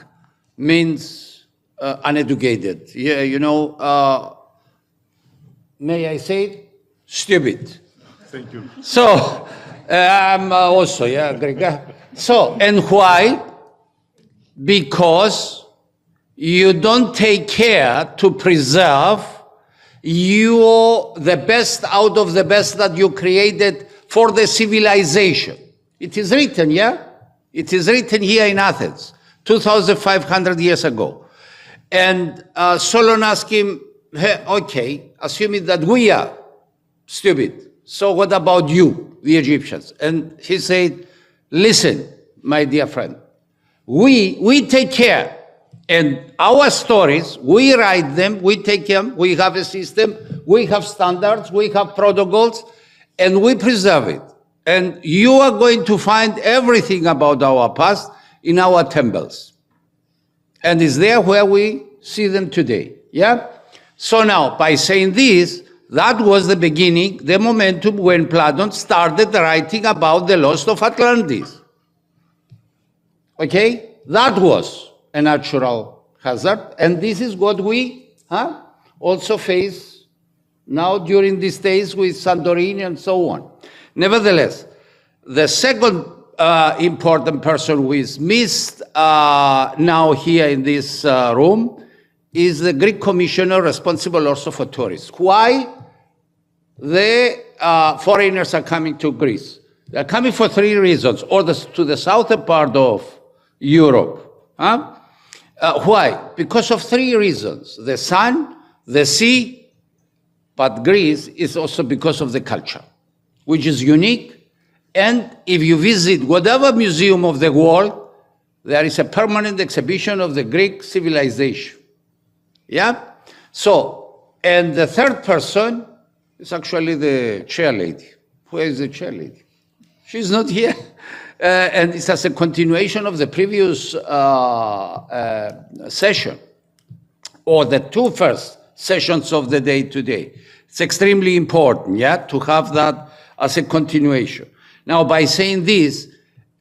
means uneducated. Yeah, you know, may I say it? Stupid. Thank you. So, I'm also, yeah, Greek. So, and why? Because you don't take care to preserve the best out of the best that you created for the civilization. It is written, yeah? It is written here in Athens, 2,500 years ago. And Solon asked him, hey, okay, assuming that we are stupid, so what about you, the Egyptians? And he said, listen, my dear friend, we take care. And our stories, we write them, we take them, we have a system, we have standards, we have protocols, and we preserve it. And you are going to find everything about our past in our temples. And it's there where we see them today, yeah? So now, by saying this, that was the beginning, the momentum when Plato started writing about the loss of Atlantis. Okay? That was a natural hazard, and this is what we also face now during these days with Santorini and so on. Nevertheless, the second important person who is missed now here in this room is the Greek commissioner responsible also for tourists. Why the foreigners are coming to Greece? They're coming for three reasons, or to the southern part of Europe. Why? Because of three reasons: the sun, the sea, but Greece is also because of the culture, which is unique. And if you visit whatever museum of the world, there is a permanent exhibition of the Greek civilization. Yeah? So, and the third person is actually the chair lady. Where is the chair lady? She's not here. And it's as a continuation of the previous session, or the two first sessions of the day today. It's extremely important, yeah, to have that as a continuation. Now, by saying this,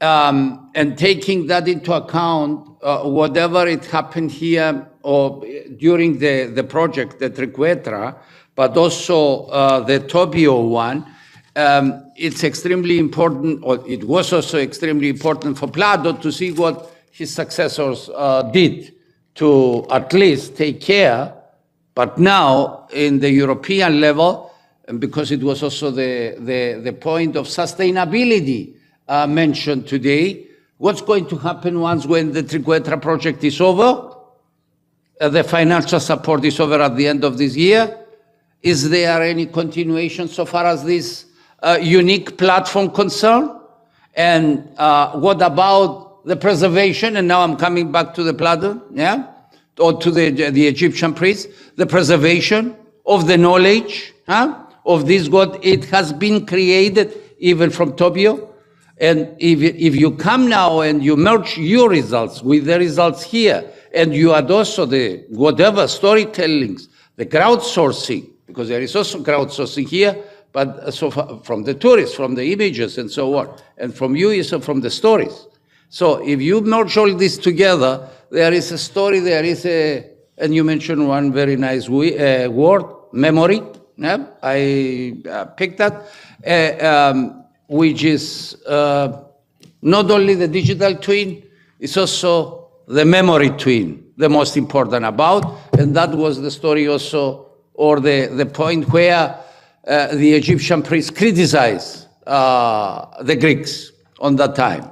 and taking that into account, whatever it happened here or during the project, the TRIQUETRA, but also the Tokyo one, it's extremely important, or it was also extremely important for Plato to see what his successors did to at least take care, but now in the European level, and because it was also the point of sustainability mentioned today, what's going to happen once when the TRIQUETRA project is over? The financial support is over at the end of this year. Is there any continuation so far as this unique platform concerned? And what about the preservation? And now I'm coming back to the Plato, yeah? Or to the Egyptian priests, the preservation of the knowledge, of this God. It has been created even from Tokyo. And if you come now and you merge your results with the results here, and you add also the whatever storytellings, the crowdsourcing, because there is also crowdsourcing here, but so from the tourists, from the images and so on, and from you is from the stories. So if you merge all this together, there is a story, there is and you mentioned one very nice word, memory. Yeah? I picked that, which is not only the digital twin, it's also the memory twin, the most important about, and that was the story also, or the point where the Egyptian priests criticized the Greeks on that time.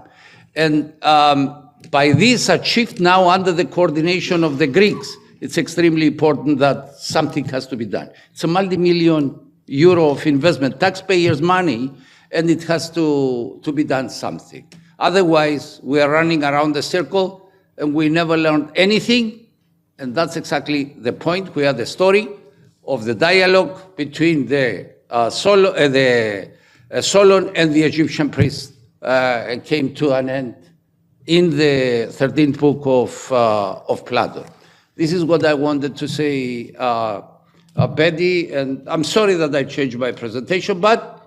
And by this achieved now under the coordination of the Greeks, it's extremely important that something has to be done. It's a multi-million euro of investment, taxpayers' money, and it has to be done something. Otherwise, we are running around the circle and we never learned anything. And that's exactly the point where the story of the dialogue between the Solon and the Egyptian priests came to an end in the 13th book of Plato. This is what I wanted to say, Betty, and I'm sorry that I changed my presentation, but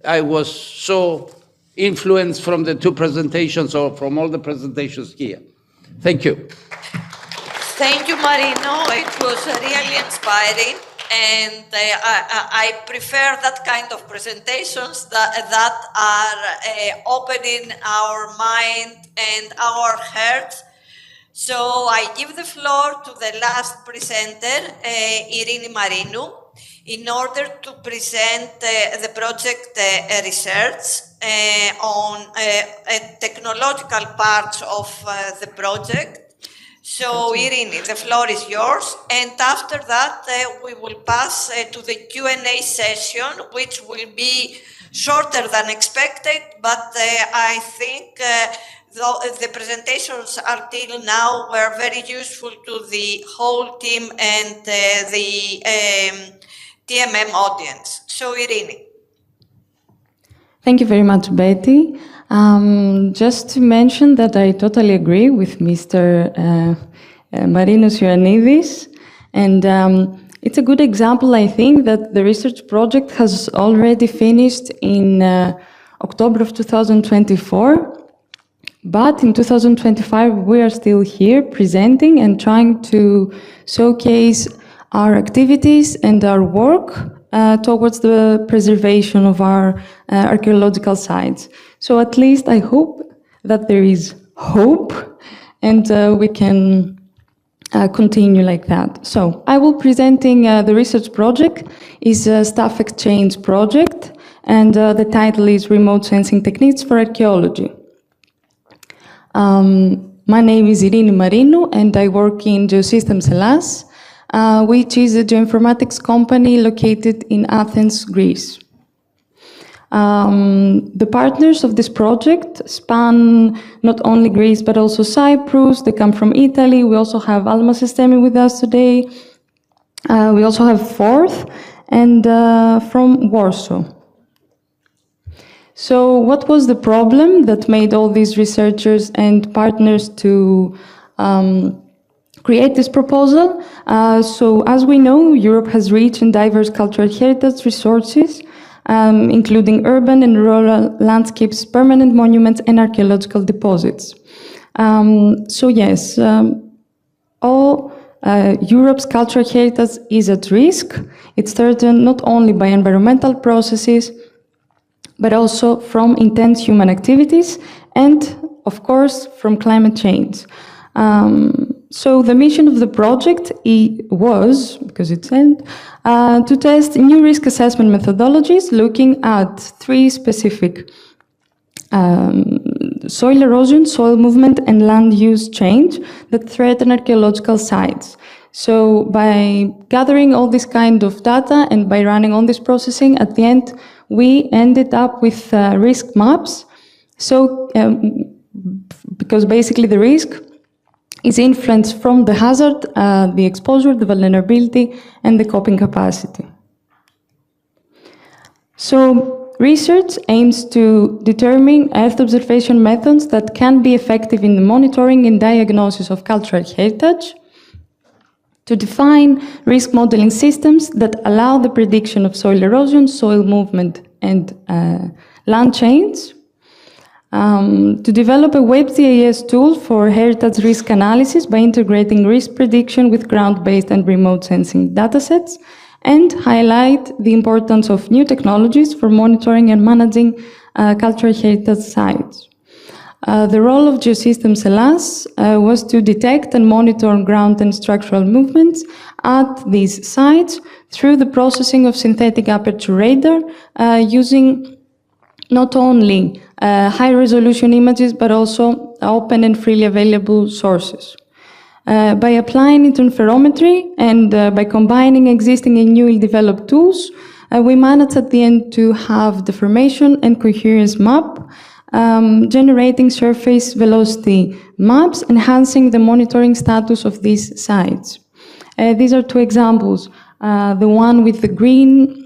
I was so influence from the two presentations or from all the presentations here. Thank you. Thank you, Marino. It was really inspiring. And I prefer that kind of presentations that are opening our mind and our hearts. So I give the floor to the last presenter, Irini Marinou, in order to present the project research on technological parts of the project. So, Irini, the floor is yours. And after that, we will pass to the Q&A session, which will be shorter than expected, but I think the presentations until now were very useful to the whole team and the TMM audience. So, Irini. Thank you very much, Betty. Just to mention that I totally agree with Mr. Marinos Ioannidis, and it's a good example, I think, that the research project has already finished in October of 2024, but in 2025 we are still here presenting and trying to showcase our activities and our work towards the preservation of our archaeological sites. So at least I hope that there is hope and we can continue like that. So I will presenting the research project is a staff exchange project, and the title is Remote Sensing Techniques for Archaeology. My name is Irini Marinou and I work in Geosystems Hellas, which is a geoinformatics company located in Athens, Greece. The partners of this project span not only Greece but also Cyprus. They come from Italy. We also have Alma Systemi with us today. We also have Forth and from Warsaw. So what was the problem that made all these researchers and partners to create this proposal? So as we know, Europe has rich and diverse cultural heritage resources, including urban and rural landscapes, permanent monuments, and archaeological deposits. So yes, all Europe's cultural heritage is at risk. It's threatened not only by environmental processes, but also from intense human activities and, of course, from climate change. So the mission of the project was, because it's end, to test new risk assessment methodologies looking at three specific soil erosion, soil movement, and land use change that threaten archaeological sites. So by gathering all this kind of data and by running all this processing, at the end, we ended up with risk maps. So because basically the risk is influenced from the hazard, the exposure, the vulnerability, and the coping capacity. So research aims to determine Earth observation methods that can be effective in the monitoring and diagnosis of cultural heritage, to define risk modeling systems that allow the prediction of soil erosion, soil movement, and land change, to develop a WebGIS tool for heritage risk analysis by integrating risk prediction with ground-based and remote sensing datasets, and highlight the importance of new technologies for monitoring and managing cultural heritage sites. The role of Geosystems Hellas was to detect and monitor ground and structural movements at these sites through the processing of synthetic aperture radar using not only high-resolution images but also open and freely available sources. By applying interferometry and by combining existing and newly developed tools, we managed at the end to have deformation and coherence map, generating surface velocity maps, enhancing the monitoring status of these sites. These are two examples. The one with the green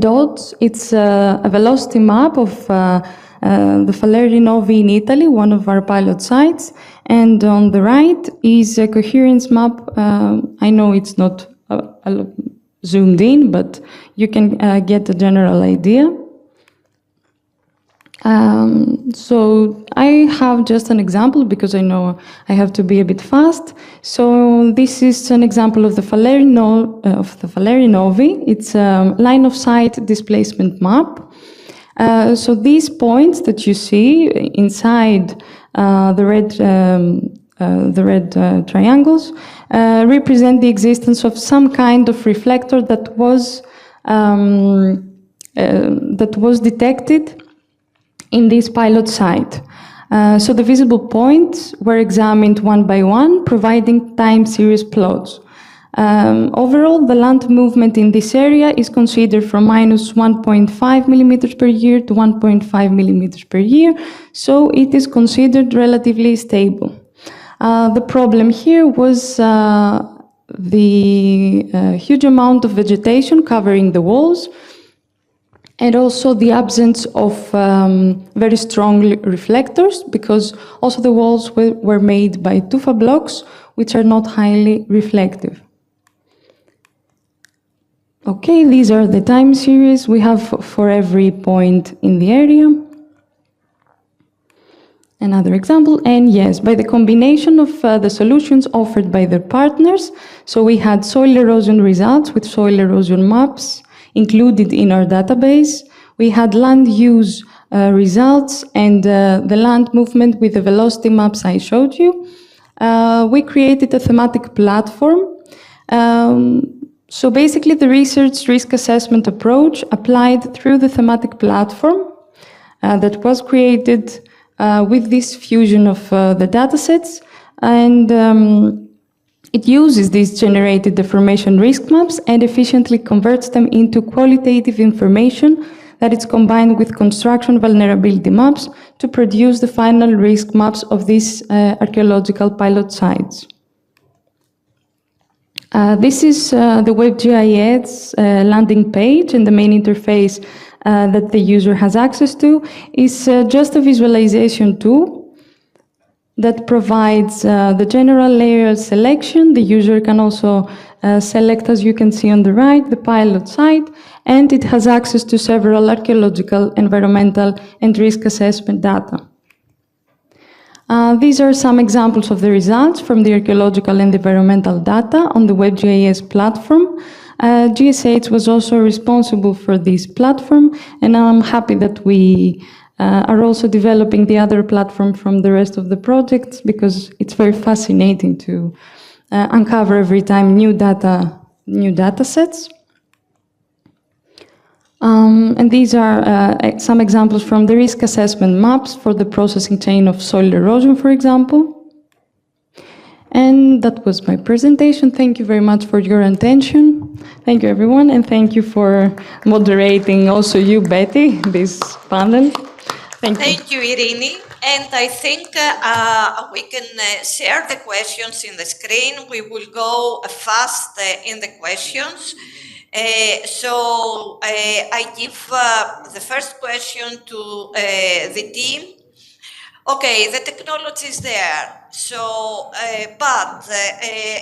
dots, it's a velocity map of the Faleri Novi in Italy, one of our pilot sites. And on the right is a coherence map. I know it's not zoomed in, but you can get a general idea. So I have just an example because I know I have to be a bit fast. So this is an example of the Faleri Novi. It's a line of sight displacement map. So these points that you see inside the red triangles represent the existence of some kind of reflector that was detected in this pilot site. So the visible points were examined one by one, providing time series plots. Overall, the land movement in this area is considered from minus 1.5 millimeters per year to 1.5 millimeters per year, so it is considered relatively stable. The problem here was the huge amount of vegetation covering the walls, and also the absence of very strong reflectors, because also the walls were made by tufa blocks, which are not highly reflective. Okay, these are the time series we have for every point in the area. Another example, and yes, by the combination of the solutions offered by their partners, so we had soil erosion results with soil erosion maps included in our database. We had land use results and the land movement with the velocity maps I showed you. We created a thematic platform. So basically the research risk assessment approach applied through the thematic platform that was created with this fusion of the datasets, and it uses these generated deformation risk maps and efficiently converts them into qualitative information that is combined with construction vulnerability maps to produce the final risk maps of these archaeological pilot sites. This is the WebGIS landing page, and the main interface that the user has access to is just a visualization tool that provides the general layer selection. The user can also select, as you can see on the right, the pilot site, and it has access to several archaeological, environmental, and risk assessment data. These are some examples of the results from the archaeological and environmental data on the WebGIS platform. GSH was also responsible for this platform, and I'm happy that we are also developing the other platform from the rest of the projects, because it's very fascinating to uncover every time new data sets. And these are some examples from the risk assessment maps for the processing chain of soil erosion, for example. And that was my presentation. Thank you very much for your attention. Thank you, everyone, and thank you for moderating also you, Betty, this panel. Thank you. Thank you, Irini. And I think we can share the questions in the screen. We will go fast in the questions. So I give the first question to the team. Okay, the technology is there. So, but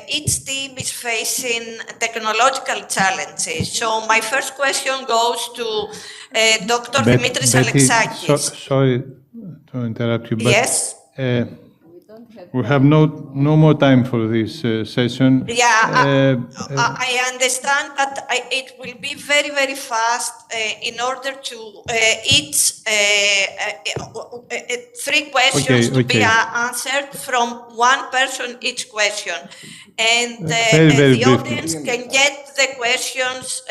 each team is facing technological challenges. So my first question goes to Dr. Dimitris Alexakis. Sorry to interrupt you, but yes? We have no more time for this session. Yeah, I understand that it will be very, very fast in order to each 3 questions to be answered from one person each question. And the audience can get the questions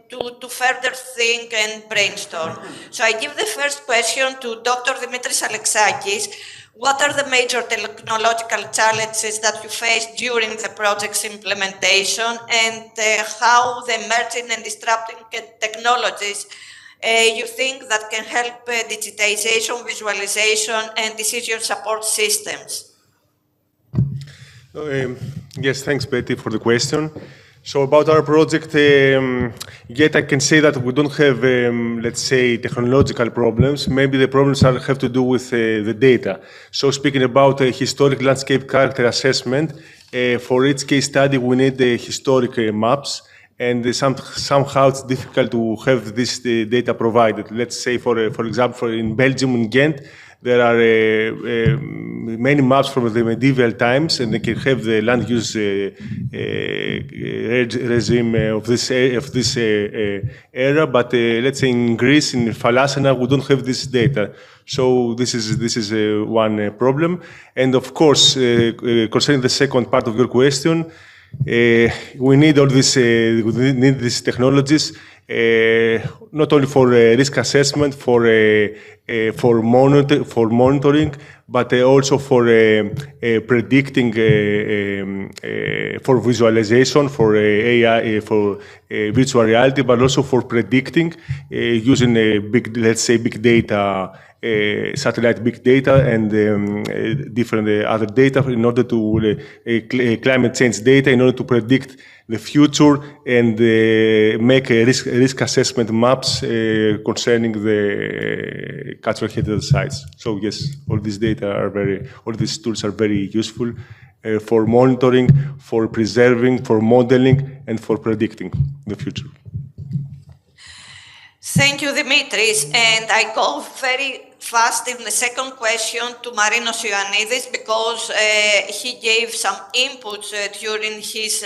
to further think and brainstorm. So I give the first question to Dr. Dimitris Alexakis. What are the major technological challenges that you faced during the project's implementation, and how the emerging and disrupting technologies you think that can help digitization, visualization, and decision support systems? Yes, thanks, Betty, for the question. So about our project, yet I can say that we don't have, let's say, technological problems. Maybe the problems have to do with the data. So speaking about historic landscape character assessment, for each case study we need historic maps. and somehow it's difficult to have this data provided. Let's say, for example, in Belgium, in Ghent, there are many maps from the medieval times, and they can have the land use regime of this era. But let's say in Greece, in Thalassaina, we don't have this data. So this is one problem. And of course, concerning the second part of your question, we need all this. We need these technologies not only for risk assessment, for monitoring, but also for predicting, for visualization, for AI, for virtual reality, but also for predicting using let's say big data. Satellite big data and different other data in order to climate change data in order to predict the future and make risk assessment maps concerning the cultural heritage sites. So yes, all these tools are very useful for monitoring, for preserving, for modeling, and for predicting the future. Thank you, Dimitris. And I go very fast in the second question to Marinos Ioannidis because he gave some inputs during his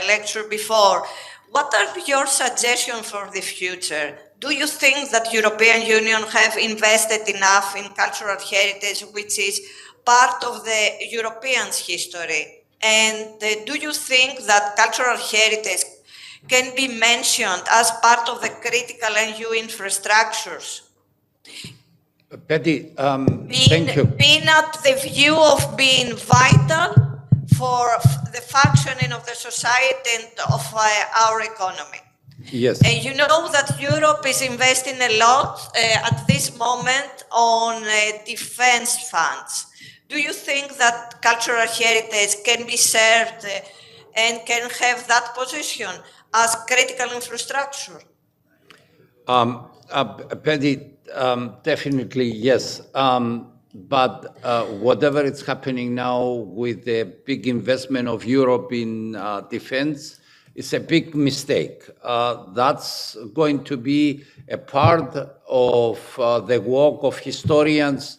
lecture before. What are your suggestions for the future? Do you think that European Union have invested enough in cultural heritage, which is part of the Europeans' history? And do you think that cultural heritage can be mentioned as part of the critical NU infrastructures? Betty, thank you. Being at the view of being vital for the functioning of the society and of our economy. Yes. And you know that Europe is investing a lot at this moment on defense funds. Do you think that cultural heritage can be served and can have that position as critical infrastructure? Betty, definitely yes. But whatever is happening now with the big investment of Europe in defense is a big mistake. That's going to be a part of the work of historians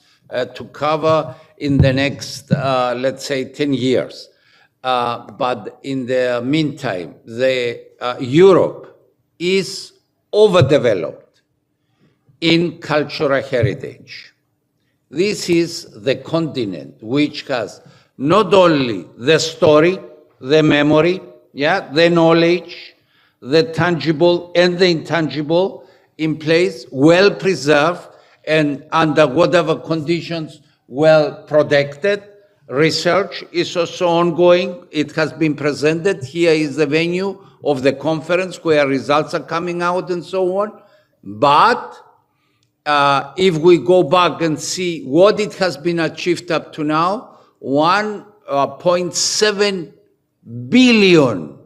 to cover in the next, let's say, 10 years. But in the meantime, Europe is overdeveloped in cultural heritage. This is the continent which has not only the story, the memory, the knowledge, the tangible and the intangible in place, well preserved, and under whatever conditions, well protected. Research is also ongoing. It has been presented. Here is the venue of the conference where results are coming out and so on. But if we go back and see what it has been achieved up to now, 1.7 billion,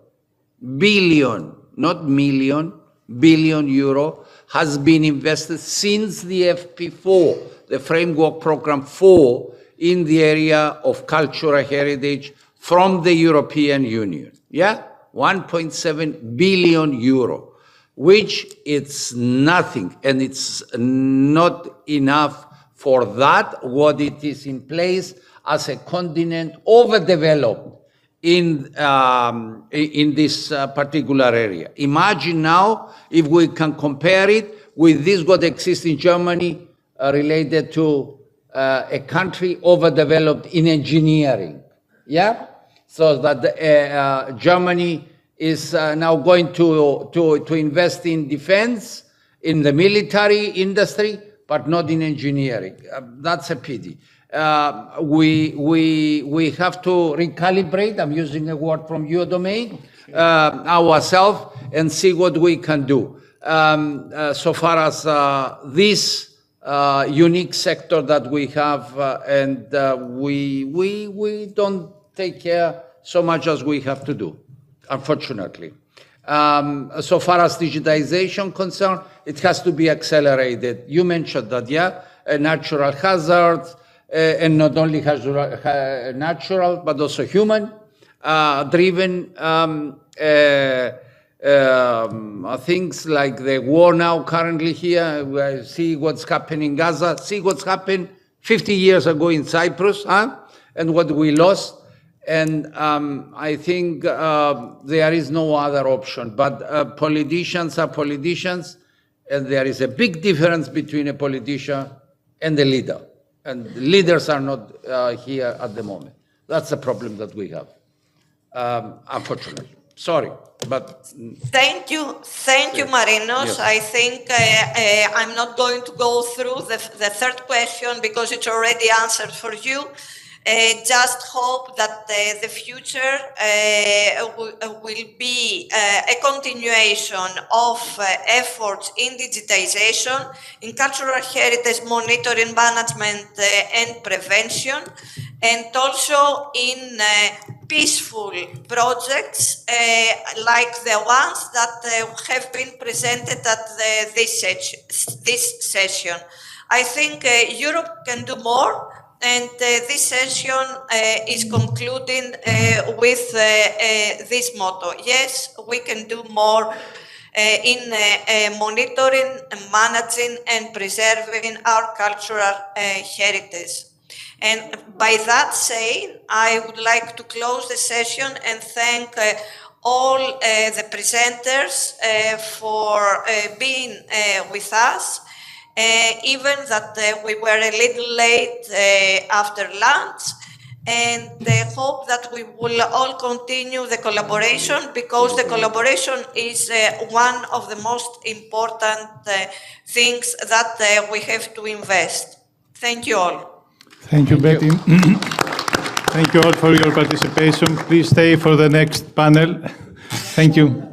not million, billion euro has been invested since the FP4, the Framework Program 4, in the area of cultural heritage from the European Union. 1.7 billion euro, which it's nothing, and it's not enough for that, what it is in place as a continent overdeveloped in this particular area. Imagine now if we can compare it with this what exists in Germany related to a country overdeveloped in engineering, so that Germany is now going to invest in defense, in the military industry, but not in engineering. That's a pity. We have to recalibrate, I'm using a word from your domain, ourselves and see what we can do. So far as this unique sector that we have, and we don't take care so much as we have to do, unfortunately. So far as digitization concerned, it has to be accelerated. You mentioned that, natural hazards, and not only natural, but also human driven Things like the war now currently here, we see what's happening in Gaza, see what's happened 50 years ago in Cyprus, and what we lost. And I think there is no other option. But politicians are politicians, and there is a big difference between a politician and a leader. And leaders are not here at the moment. That's the problem that we have, unfortunately. Sorry, but... Thank you, Marinos. Yes. I think I'm not going to go through the third question because it's already answered for you. Just hope that the future will be a continuation of efforts in digitization, in cultural heritage monitoring, management and prevention, and also in peaceful projects like the ones that have been presented at this session. I think Europe can do more. And this session is concluding with this motto. Yes, we can do more in monitoring, managing, and preserving our cultural heritage. And by that saying, I would like to close the session and thank all the presenters for being with us. Even that we were a little late after lunch, and hope that we will all continue the collaboration, because the collaboration is one of the most important things that we have to invest. Thank you all. Thank you, Betty. Thank you all for your participation. Please stay for the next panel. Thank you.